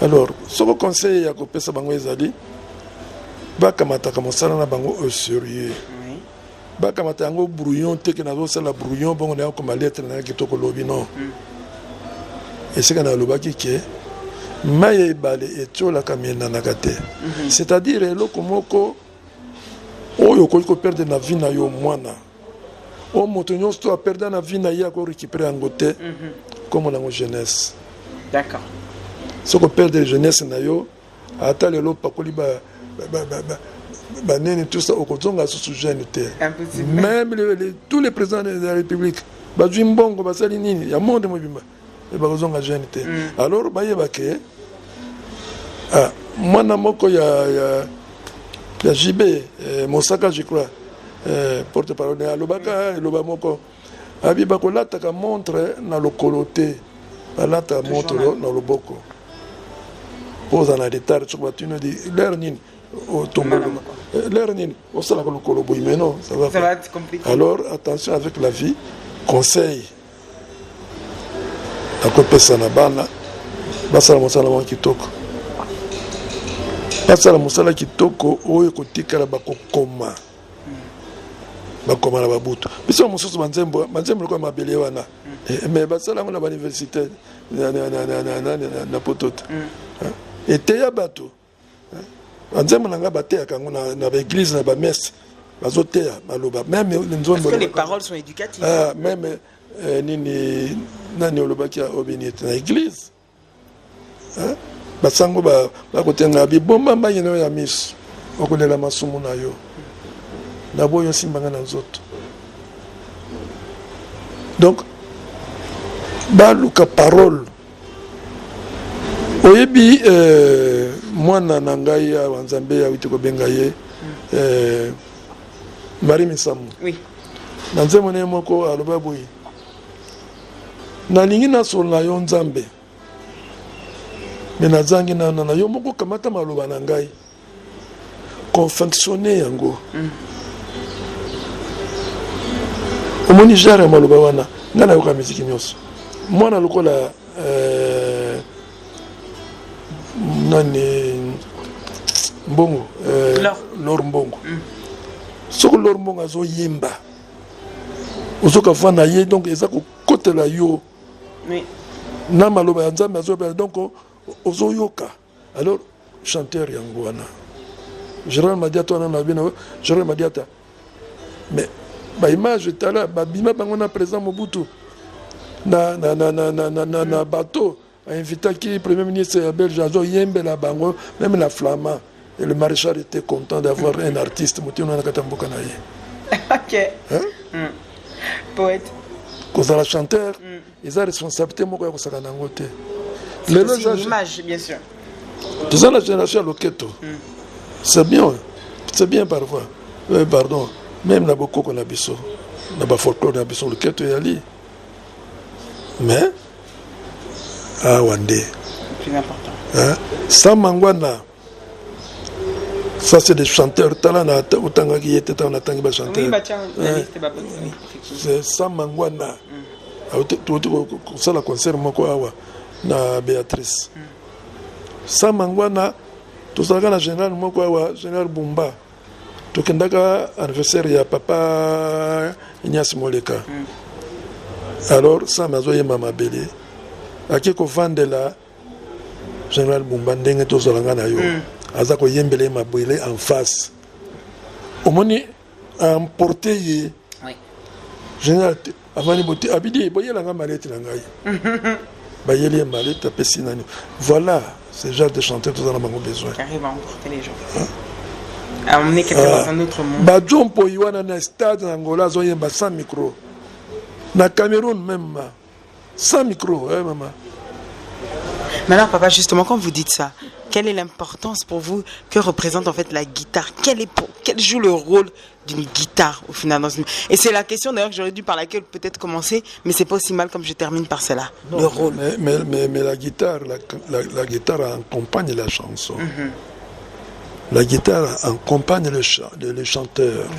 Alors soko conseil ya kopesa bango ezali bakamataka mosala na bango au sérieux, bakamata yango brouillon te ke nazosala brouillon bongo na yako lettre na kitoko lobi non. Esika na lobaki ke maye ebale etiolaka miendanaka te, c'est-à-dire eloko moko oyo okoki koperde na vie na yo mwana o moto nyonso to aperde na vie na ye akorécupere yango te comme nango jeunesse. D'accord. Soko perdre jeunesse na yo ata lelo pakoli banene tout ça okozonga susu jeune te. Même tous les présidents de la République bazwi mbongo basali nini ya monde mobimba bakozonga jeune te. Alors bayeba ke mwana moko ya JB Mosaka je crois porte-parole ya lobaka loba moko abi bakolata ka montre na lokolo te balata montre na loboko poza na retard sur batino di learning au tombolo learning au sala ko lokolo boy mais non ça va être compliqué. Alors attention avec la vie, conseil akopesa na bana basala mosala wa kitoko, basala mosala kitoko oyo kotikala bakokoma bakoma na babutu biso mosusu banzembo kwa mabele wana mais basala ngo na université na potota ete ya bato banzembo nanga bateya kango na baéglise na bamesse bazoteya baloba même parce que les paroles sont éducatives. Même nini nani olobaki obinite na église basango bakotenga bibomba mbayino ya miso okolela masumu na yo na boyo simbanga na nzoto. Donc baluka parole oyebi mwana na ngai ya Nzambe ya witi kobenga ye Marie Misamu. Oui. Na nzembo ne moko aloba boyi nalingi nasola yo Nzambe me nazangi na yo moko kamata maloba na ngai confectionner yango omoni jare maloba wana nga na yoka miziki nyonso mwana lokola nani mbongo lor mbongo soko lor mbongo azo yimba ozoka vana ye donc eza kokotela yo na maloba ya Nzambe azo donc ozoyoka. Alors chanteur yango wana Gérard Madiata wana na bino Gérard Madiata mais ba image tala ba bima bango na président Mobutu na bateau a invité qui premier ministre belge azo yembela bango même la flamand et le maréchal était content d'avoir un artiste mutino na katamboka na ye. OK. Poète kozala chanteur ils ont responsabilité moko ya kosaka nango te. C'est une image bien sûr. Tout ça la génération loketo. C'est bien parfois. Pardon, même na beaucoup qu'on a biso, na ba folklore na biso loketo yali. Mais wande. Plus important. Sans mangwana. Ça c'est des chanteurs talana utanga qui était dans tangi ba chanteur. Oui, bah tiens, c'était pas possible. C'est sans mangwana. Ça la concert moko awa na Béatrice. Sans mangwana tout ça na général moko awa général Bumba. Tokendaka anniversaire ya papa Ignace Moleka. Alors ça mazoye mama belé. Akiko vandela général Bumba ndenge to zolanga na yo. Azako yembele mabwele en face. Omoni emporté ye. Oui. Général avani boti abidi boyela nga malete na ngai. Bayeli malete pesi nani. Voilà, ce genre de chanteur tout en avons besoin. Qui arrive à emporter les gens. À emmener quelqu'un dans un autre monde. Ba jompo yiwana na stade en Angola zo yemba sans micro. Na Cameroun même sans micro, maman. Mais alors, papa, justement, quand vous dites ça, quelle est l'importance pour vous que représente en fait la guitare? Quel joue le rôle d'une guitare au final Et c'est la question d'ailleurs que j'aurais dû par laquelle peut-être commencer, mais c'est pas aussi mal comme je termine par cela. Non, le rôle. Mais la guitare, la guitare accompagne la chanson. La guitare accompagne le chanteur. Oui.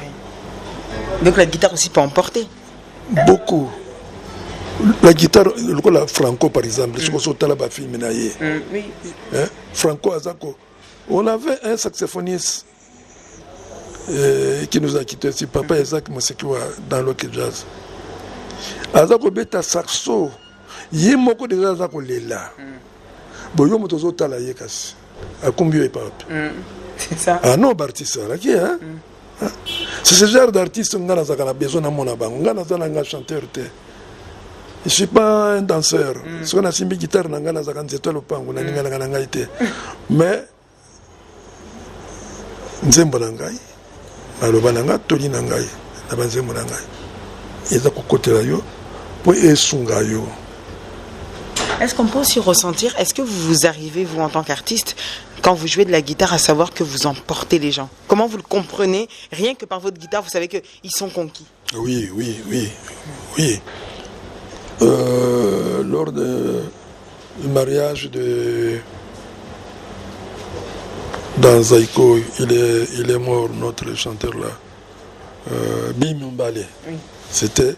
Donc la guitare aussi peut emporter. Beaucoup. La guitare, la Franco par exemple, oui. Franco Azako. On avait un saxophoniste qui nous a quittés ici, Papa Isaac Mosekiwa, dans le jazz. Azako beta saxo, yemoko déjà Azako lela. Boyo motozo tala yekasi. Akumbio epap. C'est ça. Ah non, artiste là qui hein? C'est ce genre d'artiste qu'on a besoin de mon abang. On a un chanteur. Je ne suis pas un danseur. Si on a une guitare, on a un pango, mais nzembo nangai, maloba nanga, toli nangai, na banzembo nangai. Eza kokotela yo, po esunga yo. Est-ce qu'on peut aussi ressentir, est-ce que vous arrivez, vous en tant qu'artiste, quand vous jouez de la guitare, à savoir que vous emportez les gens? Comment vous le comprenez? Rien que par votre guitare, vous savez qu'ils sont conquis. Oui. Lors du mariage dans Zaïko, il est mort, notre chanteur là, Bim Mbale. Oui. C'était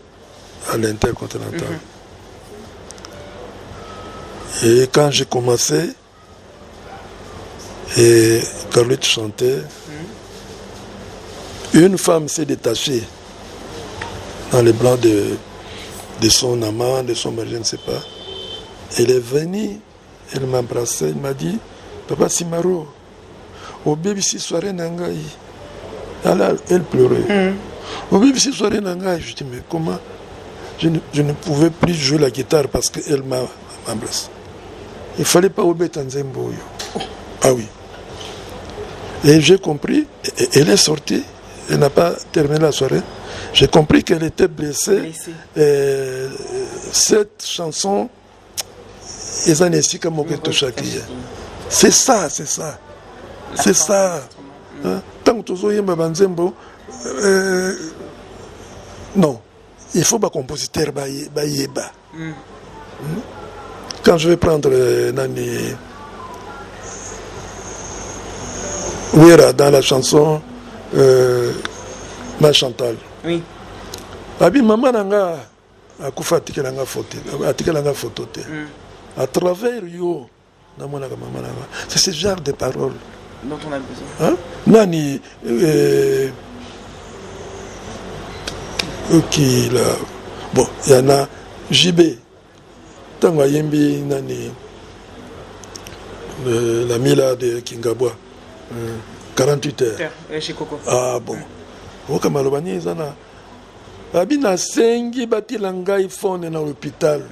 à l'Intercontinental. Et quand j'ai commencé, et Carlotte chantait, une femme s'est détachée dans les blancs de son amant, de son mari, je ne sais pas. Elle est venue, elle m'a embrassé, elle m'a dit, Papa Simaro, au bébé si soirée nangai. Alors, elle pleurait. Au bébé si soirée nangai, je dis, mais comment? Je ne pouvais plus jouer la guitare parce qu'elle m'a embrassé. Il ne fallait pas oublier Tanzembo. Ah oui. Et j'ai compris, elle est sortie, elle n'a pas terminé la soirée. J'ai compris qu'elle était blessée. Cette chanson, c'est ça. C'est ça. Tant que tu as Banzembo, non, il faut que le compositeur baïeba. Quand je vais prendre Nani Ouira dans la chanson Ma Chantal. Oui. Abi maman nanga akufa atikelanga photo te. À travers yo namona ka maman nanga. C'est ce genre de paroles dont on a besoin. Hein? Nani OK là. Bon, il y en a JB. Tango yembi nani la Mila de Kingabwa. 48 heures. Chez Coco. Ah bon. Oka malobani zana. Abina sengi bati langai fone na l'hôpital.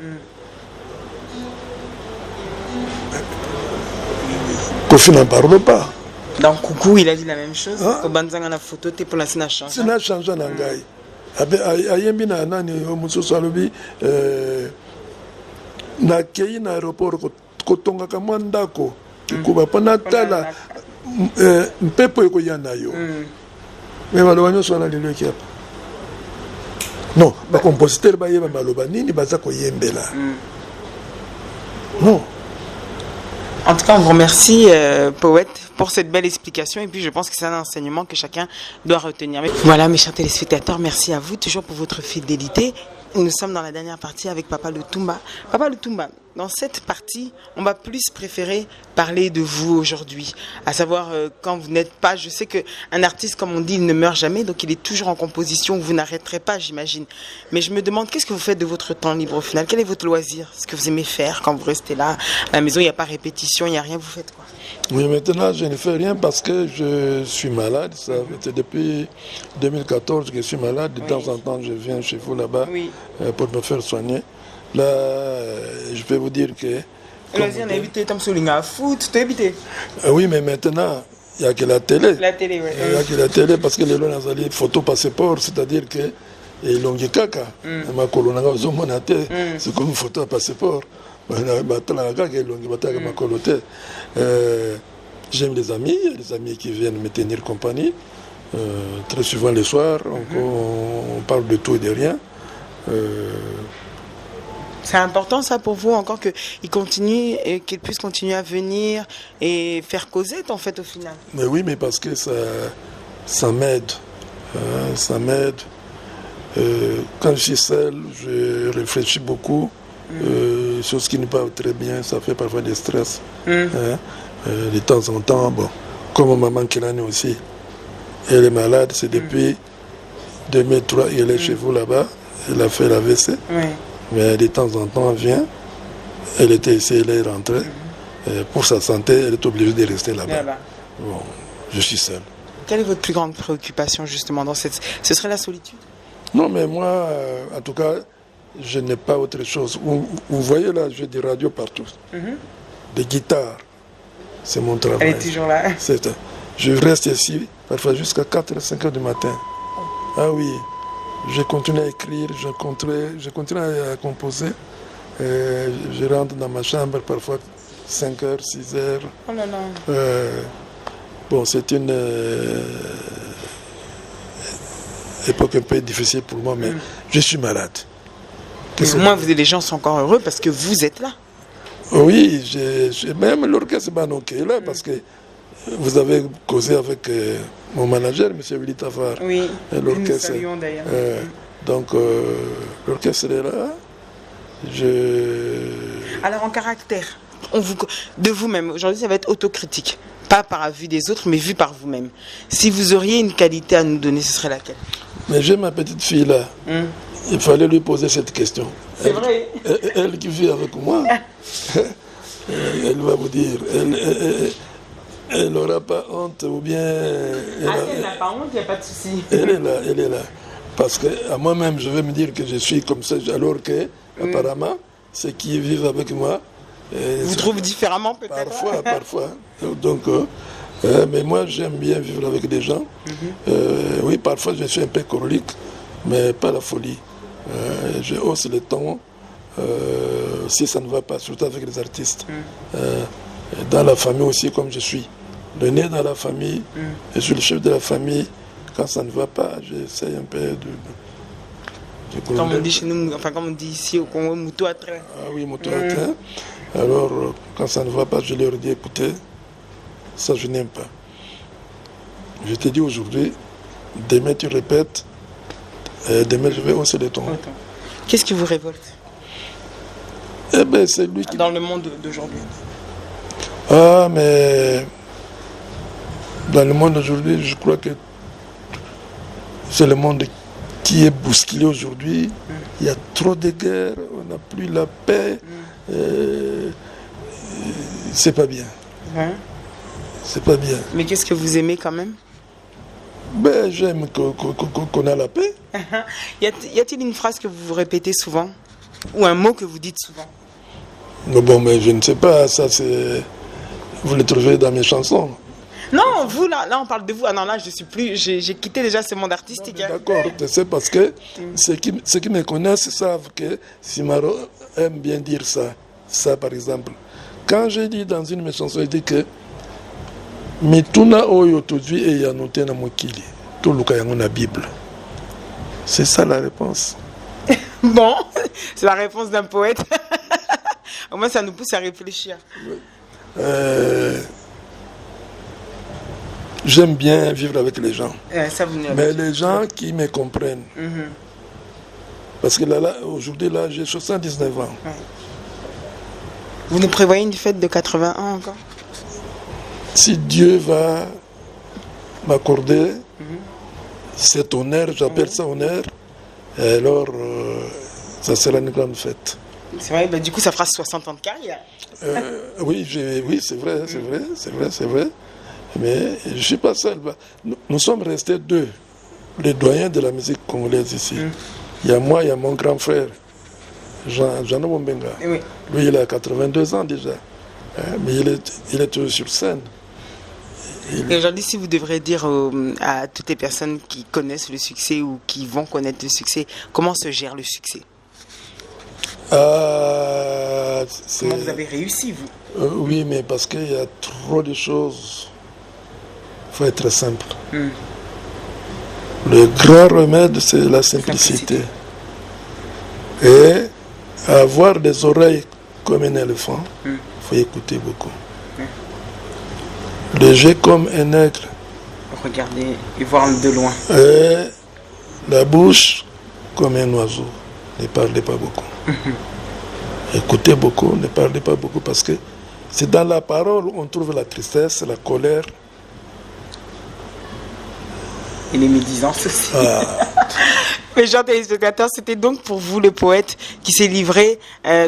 Kofi n'en parle pas. Dans Coucou, il a dit la même chose. Kobanzanga na photo te pour la sina change. Sina change nangai. Ayembi na nani mususu alobi na kei na aéroport kotonga kamwa ndako. Kuba pana tala mpepo ekoya nayo. Mais malobani so na lelo ki apa. Non, les compositeurs bayeba maloba nini baza koyembela. Non. En tout cas, on vous remercie, Poète, pour cette belle explication. Et puis, je pense que c'est un enseignement que chacun doit retenir. Voilà, mes chers téléspectateurs, merci à vous toujours pour votre fidélité. Nous sommes dans la dernière partie avec Papa Lutumba. Papa Lutumba, dans cette partie, on va plus préférer parler de vous aujourd'hui. À savoir, quand vous n'êtes pas, je sais qu'un artiste, comme on dit, il ne meurt jamais, donc il est toujours en composition, vous n'arrêterez pas, j'imagine. Mais je me demande, qu'est-ce que vous faites de votre temps libre au final? Quel est votre loisir? Ce que vous aimez faire quand vous restez là? À la maison, il n'y a pas répétition, il n'y a rien, vous faites quoi? Oui, maintenant, je ne fais rien parce que je suis malade. C'est depuis 2014 que je suis malade. De temps en temps, je viens chez vous là-bas pour me faire soigner. Là, je peux vous dire que... On a évité comme sur le foot, tu as évité. Oui, mais maintenant, il n'y a que la télé. La télé, oui. Il n'y a que la télé parce que les gens ont des photos passeport, c'est-à-dire que et longi kaka makolo nanga ozomona te c'est comme une photo à passeport batala kaka elongi bataka makolo te. J'aime les amis, il y a des amis qui viennent me tenir compagnie. Très souvent le soir, on parle de tout et de rien. C'est important ça pour vous encore qu'ils continuent et qu'ils puissent continuer à venir et faire causer en fait au final. Mais oui, mais parce que ça m'aide. Ça m'aide. Quand je suis seul, je réfléchis beaucoup. Chose qui n'est pas très bien, ça fait parfois des stress. De temps en temps, bon, comme maman Kelani aussi, elle est malade, c'est depuis 2003, elle est chez vous là-bas, elle a fait l'AVC. Mais de temps en temps, elle vient, elle était ici, elle est rentrée. Pour sa santé, elle est obligée de rester là-bas. Bon, je suis seul. Quelle est votre plus grande préoccupation justement dans cette... Ce serait la solitude? Non, mais moi, en tout cas, je n'ai pas autre chose. Vous voyez là, j'ai des radios partout. Des guitares, c'est mon travail. Elle est toujours là. Je reste ici parfois jusqu'à 4-5 heures du matin. Ah oui. Je continue à écrire, je continue à composer. Je rentre dans ma chambre parfois 5 heures, 6 heures. Oh là là. Bon, c'est une époque un peu difficile pour moi, mais je suis malade. Mais au moins, les gens sont encore heureux parce que vous êtes là. Oui, même l'orchestre Banoké est là parce que vous avez causé avec mon manager, M. Willy Tafar. Oui, l'orchestre. Nous saluons d'ailleurs. Donc, l'orchestre est là. Alors, en caractère, de vous-même, aujourd'hui, ça va être autocritique. Pas par vue des autres, mais vu par vous-même. Si vous auriez une qualité à nous donner, ce serait laquelle? Mais j'ai ma petite fille là. Il fallait lui poser cette question. C'est vrai. Elle qui vit avec moi, elle va vous dire. Elle n'aura pas honte ou bien... Elle n'a pas honte, il n'y a pas de souci. Elle est là. Parce qu'à moi-même, je vais me dire que je suis comme ça, alors que, apparemment, ceux qui vivent avec moi... Vous trouvez différemment peut-être? Parfois. Donc, mais moi, j'aime bien vivre avec des gens. Oui, parfois, je suis un peu colique, mais pas la folie. Je hausse le ton si ça ne va pas, surtout avec les artistes. Dans la famille aussi, comme je suis. Le nez dans la famille, je suis le chef de la famille. Quand ça ne va pas, j'essaie un peu de comme on dit chez nous, enfin comme on dit ici au Congo, moutou à train. Ah oui, moutou à train. Alors, quand ça ne va pas, je leur dis, écoutez, ça je n'aime pas. Je te dis aujourd'hui, demain tu répètes, demain je vais hausser le ton. Qu'est-ce qui vous révolte? Eh bien, c'est lui qui... Dans le monde d'aujourd'hui. Ah, mais dans le monde d'aujourd'hui, je crois que c'est le monde qui est bousculé aujourd'hui. Il y a trop de guerres, on n'a plus la paix. C'est pas bien. C'est pas bien. Mais qu'est-ce que vous aimez quand même? Ben, j'aime qu'on a la paix. Y a-t-il une phrase que vous répétez souvent? Ou un mot que vous dites souvent? Bon, mais je ne sais pas, ça c'est... Vous le trouvez dans mes chansons. Non, vous là on parle de vous. Ah non, là je suis plus, j'ai quitté déjà ce monde artistique. D'accord, c'est parce que ceux qui me connaissent savent que Simaro aime bien dire ça. Ça par exemple. Quand j'ai dit dans une de mes chansons, il dit que Mituna oyo tozwi e ya noté na mokili. Tout le cas na Bible. C'est ça la réponse. Bon, c'est la réponse d'un poète. Au moins ça nous pousse à réfléchir. J'aime bien vivre avec les gens. Ça mais les gens qui me comprennent. Parce que là aujourd'hui, là, j'ai 79 ans. Vous nous prévoyez une fête de 80 ans encore? Si Dieu va m'accorder cet honneur, j'appelle ça honneur, alors ça sera une grande fête. C'est vrai, du coup ça fera 60 ans de carrière. Oui, c'est vrai. Mais je ne suis pas seul. Nous sommes restés deux, les doyens de la musique congolaise ici. Il y a moi, il y a mon grand frère, Jean Bombenga. Oui. Lui, il a 82 ans déjà. Mais il est toujours sur scène. Et aujourd'hui, si vous devrez dire à toutes les personnes qui connaissent le succès ou qui vont connaître le succès, comment se gère le succès? Comment vous avez réussi, vous? Oui, mais parce qu'il y a trop de choses. Il faut être simple. Le grand remède, c'est la simplicité. Et avoir des oreilles comme un éléphant, il faut écouter beaucoup. Le jeu comme un aigle. Regardez et voir de loin. Et la bouche comme un oiseau. Ne parlez pas beaucoup. Écoutez beaucoup, ne parlez pas beaucoup, parce que c'est dans la parole où on trouve la tristesse, la colère. Et les médisances aussi. Mes chers téléspectateurs, c'était donc pour vous le poète qui s'est livré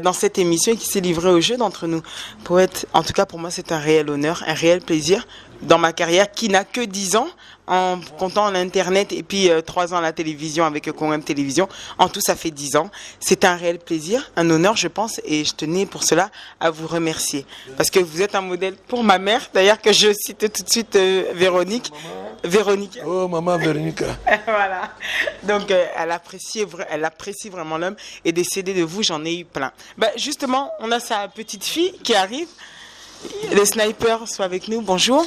dans cette émission et qui s'est livré au jeu d'entre nous. Poète, en tout cas pour moi c'est un réel honneur, un réel plaisir dans ma carrière qui n'a que 10 ans en comptant l'internet et puis 3 ans à la télévision avec Congom Télévision. En tout ça fait 10 ans. C'est un réel plaisir, un honneur je pense, et je tenais pour cela à vous remercier. Parce que vous êtes un modèle pour ma mère, d'ailleurs que je cite tout de suite Véronique. Véronique. Oh, maman Véronica. Voilà. Donc, elle apprécie vraiment l'homme. Et des CD de vous, j'en ai eu plein. Ben, justement, on a sa petite fille qui arrive. Le sniper soit avec nous. Bonjour.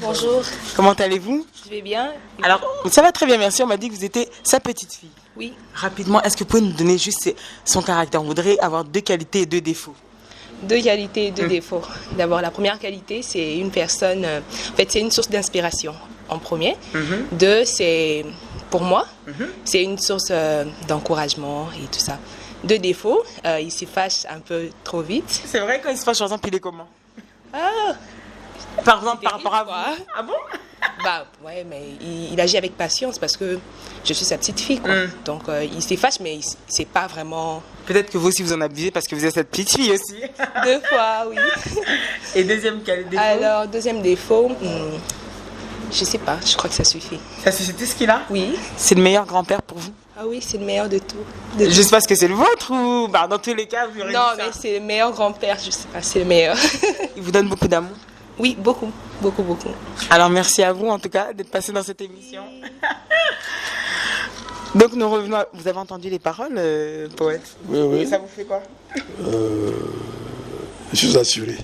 Bonjour. Comment allez-vous? Je vais bien. Alors, ça va très bien, merci. On m'a dit que vous étiez sa petite fille. Oui. Rapidement, est-ce que vous pouvez nous donner juste son caractère? On voudrait avoir 2 qualités et 2 défauts. 2 qualités et 2 défauts. D'abord, la première qualité, c'est une personne... en fait, c'est une source d'inspiration, en premier. 2, c'est... Pour moi, c'est une source d'encouragement et tout ça. 2 défauts, il se fâche un peu trop vite. C'est vrai, quand il se fâche, par exemple, il est comment? Par exemple, par rapport à vous. Ah bon? Bah ouais, mais il agit avec patience parce que je suis sa petite fille, quoi. Donc il se fâche, mais c'est pas vraiment... Peut-être que vous aussi vous en abusez parce que vous êtes cette petite fille aussi. 2 fois, oui. Et deuxième défaut? Alors, deuxième défaut, je sais pas, je crois que ça suffit. Ça suffit tout ce qu'il a? Oui. C'est le meilleur grand-père pour vous? Ah oui, c'est le meilleur de tout. Juste parce que c'est le vôtre ou bah, dans tous les cas vous aurez Non, mais c'est le meilleur grand-père, je sais pas, c'est le meilleur. Il vous donne beaucoup d'amour? Oui, beaucoup, beaucoup, beaucoup. Alors merci à vous en tout cas d'être passé dans cette émission. Donc nous revenons, vous avez entendu les paroles, poète? Oui, oui. Et ça vous fait quoi? Je suis assuré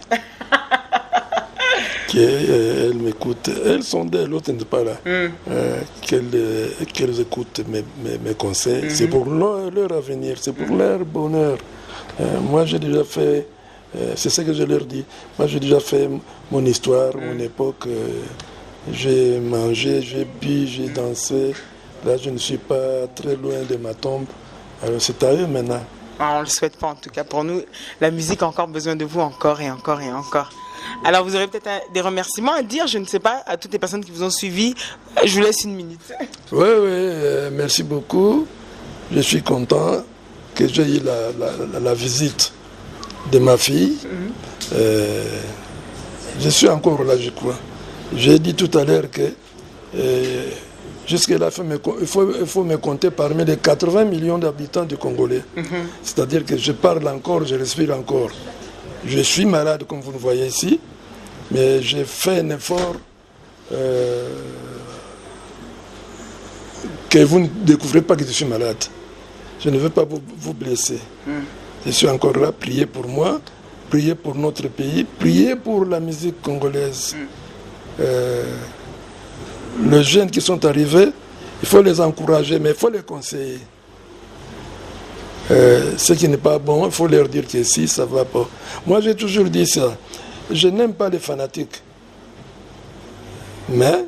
qu'elles m'écoutent. Elles sont d'elles, l'autre n'est pas là. Qu'elles écoutent mes conseils. C'est pour leur avenir, c'est pour leur bonheur. Moi, j'ai déjà fait, c'est ce que je leur dis, moi j'ai déjà fait mon histoire, mon époque. J'ai mangé, j'ai bu, j'ai dansé. Là, je ne suis pas très loin de ma tombe. Alors, c'est à eux maintenant. On ne le souhaite pas en tout cas. Pour nous, la musique a encore besoin de vous, encore et encore et encore. Alors vous aurez peut-être des remerciements à dire, je ne sais pas, à toutes les personnes qui vous ont suivi. Je vous laisse 1 minute. Oui, merci beaucoup. Je suis content que j'ai eu la visite de ma fille. Je suis encore là, je crois. J'ai dit tout à l'heure que jusque-là, il faut me compter parmi les 80 millions d'habitants du Congolais. C'est-à-dire que je parle encore, je respire encore. Je suis malade, comme vous le voyez ici, mais j'ai fait un effort que vous ne découvrez pas que je suis malade. Je ne veux pas vous blesser. Je suis encore là, priez pour moi, priez pour notre pays, priez pour la musique congolaise. Les jeunes qui sont arrivés, il faut les encourager, mais il faut les conseiller. Ce qui n'est pas bon, il faut leur dire que si, ça ne va pas. Moi, j'ai toujours dit ça. Je n'aime pas les fanatiques. Mais,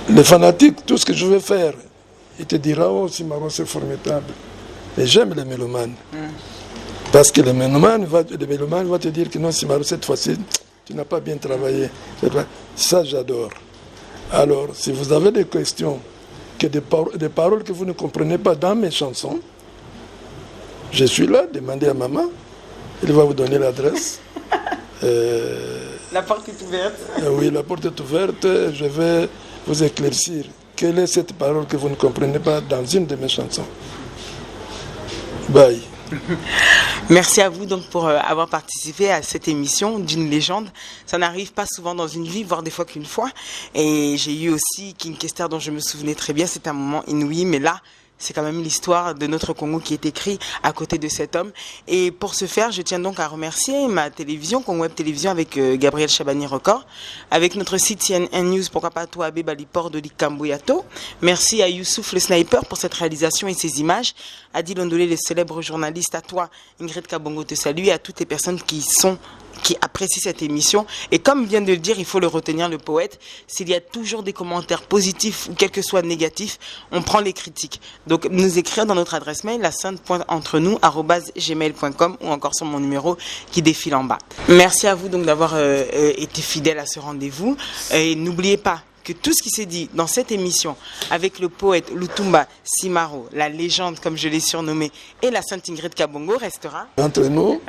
les fanatiques, tout ce que je veux faire, ils te diront, oh, Simaro, c'est formidable. Mais j'aime les mélomanes. Parce que le mélomane va te dire que non, Simaro, cette fois-ci, tu n'as pas bien travaillé. Ça, j'adore. Alors, si vous avez des questions, des paroles que vous ne comprenez pas dans mes chansons, je suis là, demandez à maman, elle va vous donner l'adresse. La porte est ouverte. Oui, la porte est ouverte, je vais vous éclaircir. Quelle est cette parole que vous ne comprenez pas dans une de mes chansons? Bye. Merci à vous donc pour avoir participé à cette émission d'une légende. Ça n'arrive pas souvent dans une vie, voire des fois qu'une fois. Et j'ai eu aussi King Kester dont je me souvenais très bien. C'est un moment inouï, mais là, c'est quand même l'histoire de notre Congo qui est écrite à côté de cet homme. Et pour ce faire, je tiens donc à remercier ma télévision, Congo Web Télévision, avec Gabriel Chabani Record, avec notre site CNN News, pourquoi pas toi, Abbé Baliport de Likamboyato. Merci à Youssouf le Sniper pour cette réalisation et ces images. Adi Londolé, le célèbre journaliste, à toi, Ingrid Kabongo te salue, et à toutes les personnes qui apprécient cette émission. Et comme vient de le dire, il faut le retenir, le poète, s'il y a toujours des commentaires positifs ou quel que soit négatif, on prend les critiques. Donc nous écrire dans notre adresse mail, lasainte.entrenou@gmail.com, ou encore sur mon numéro qui défile en bas. Merci à vous donc d'avoir été fidèle à ce rendez-vous. Et n'oubliez pas que tout ce qui s'est dit dans cette émission avec le poète Lutumba Simaro, la légende comme je l'ai surnommé, et la Sainte Ingrid Kabongo restera Entre nous.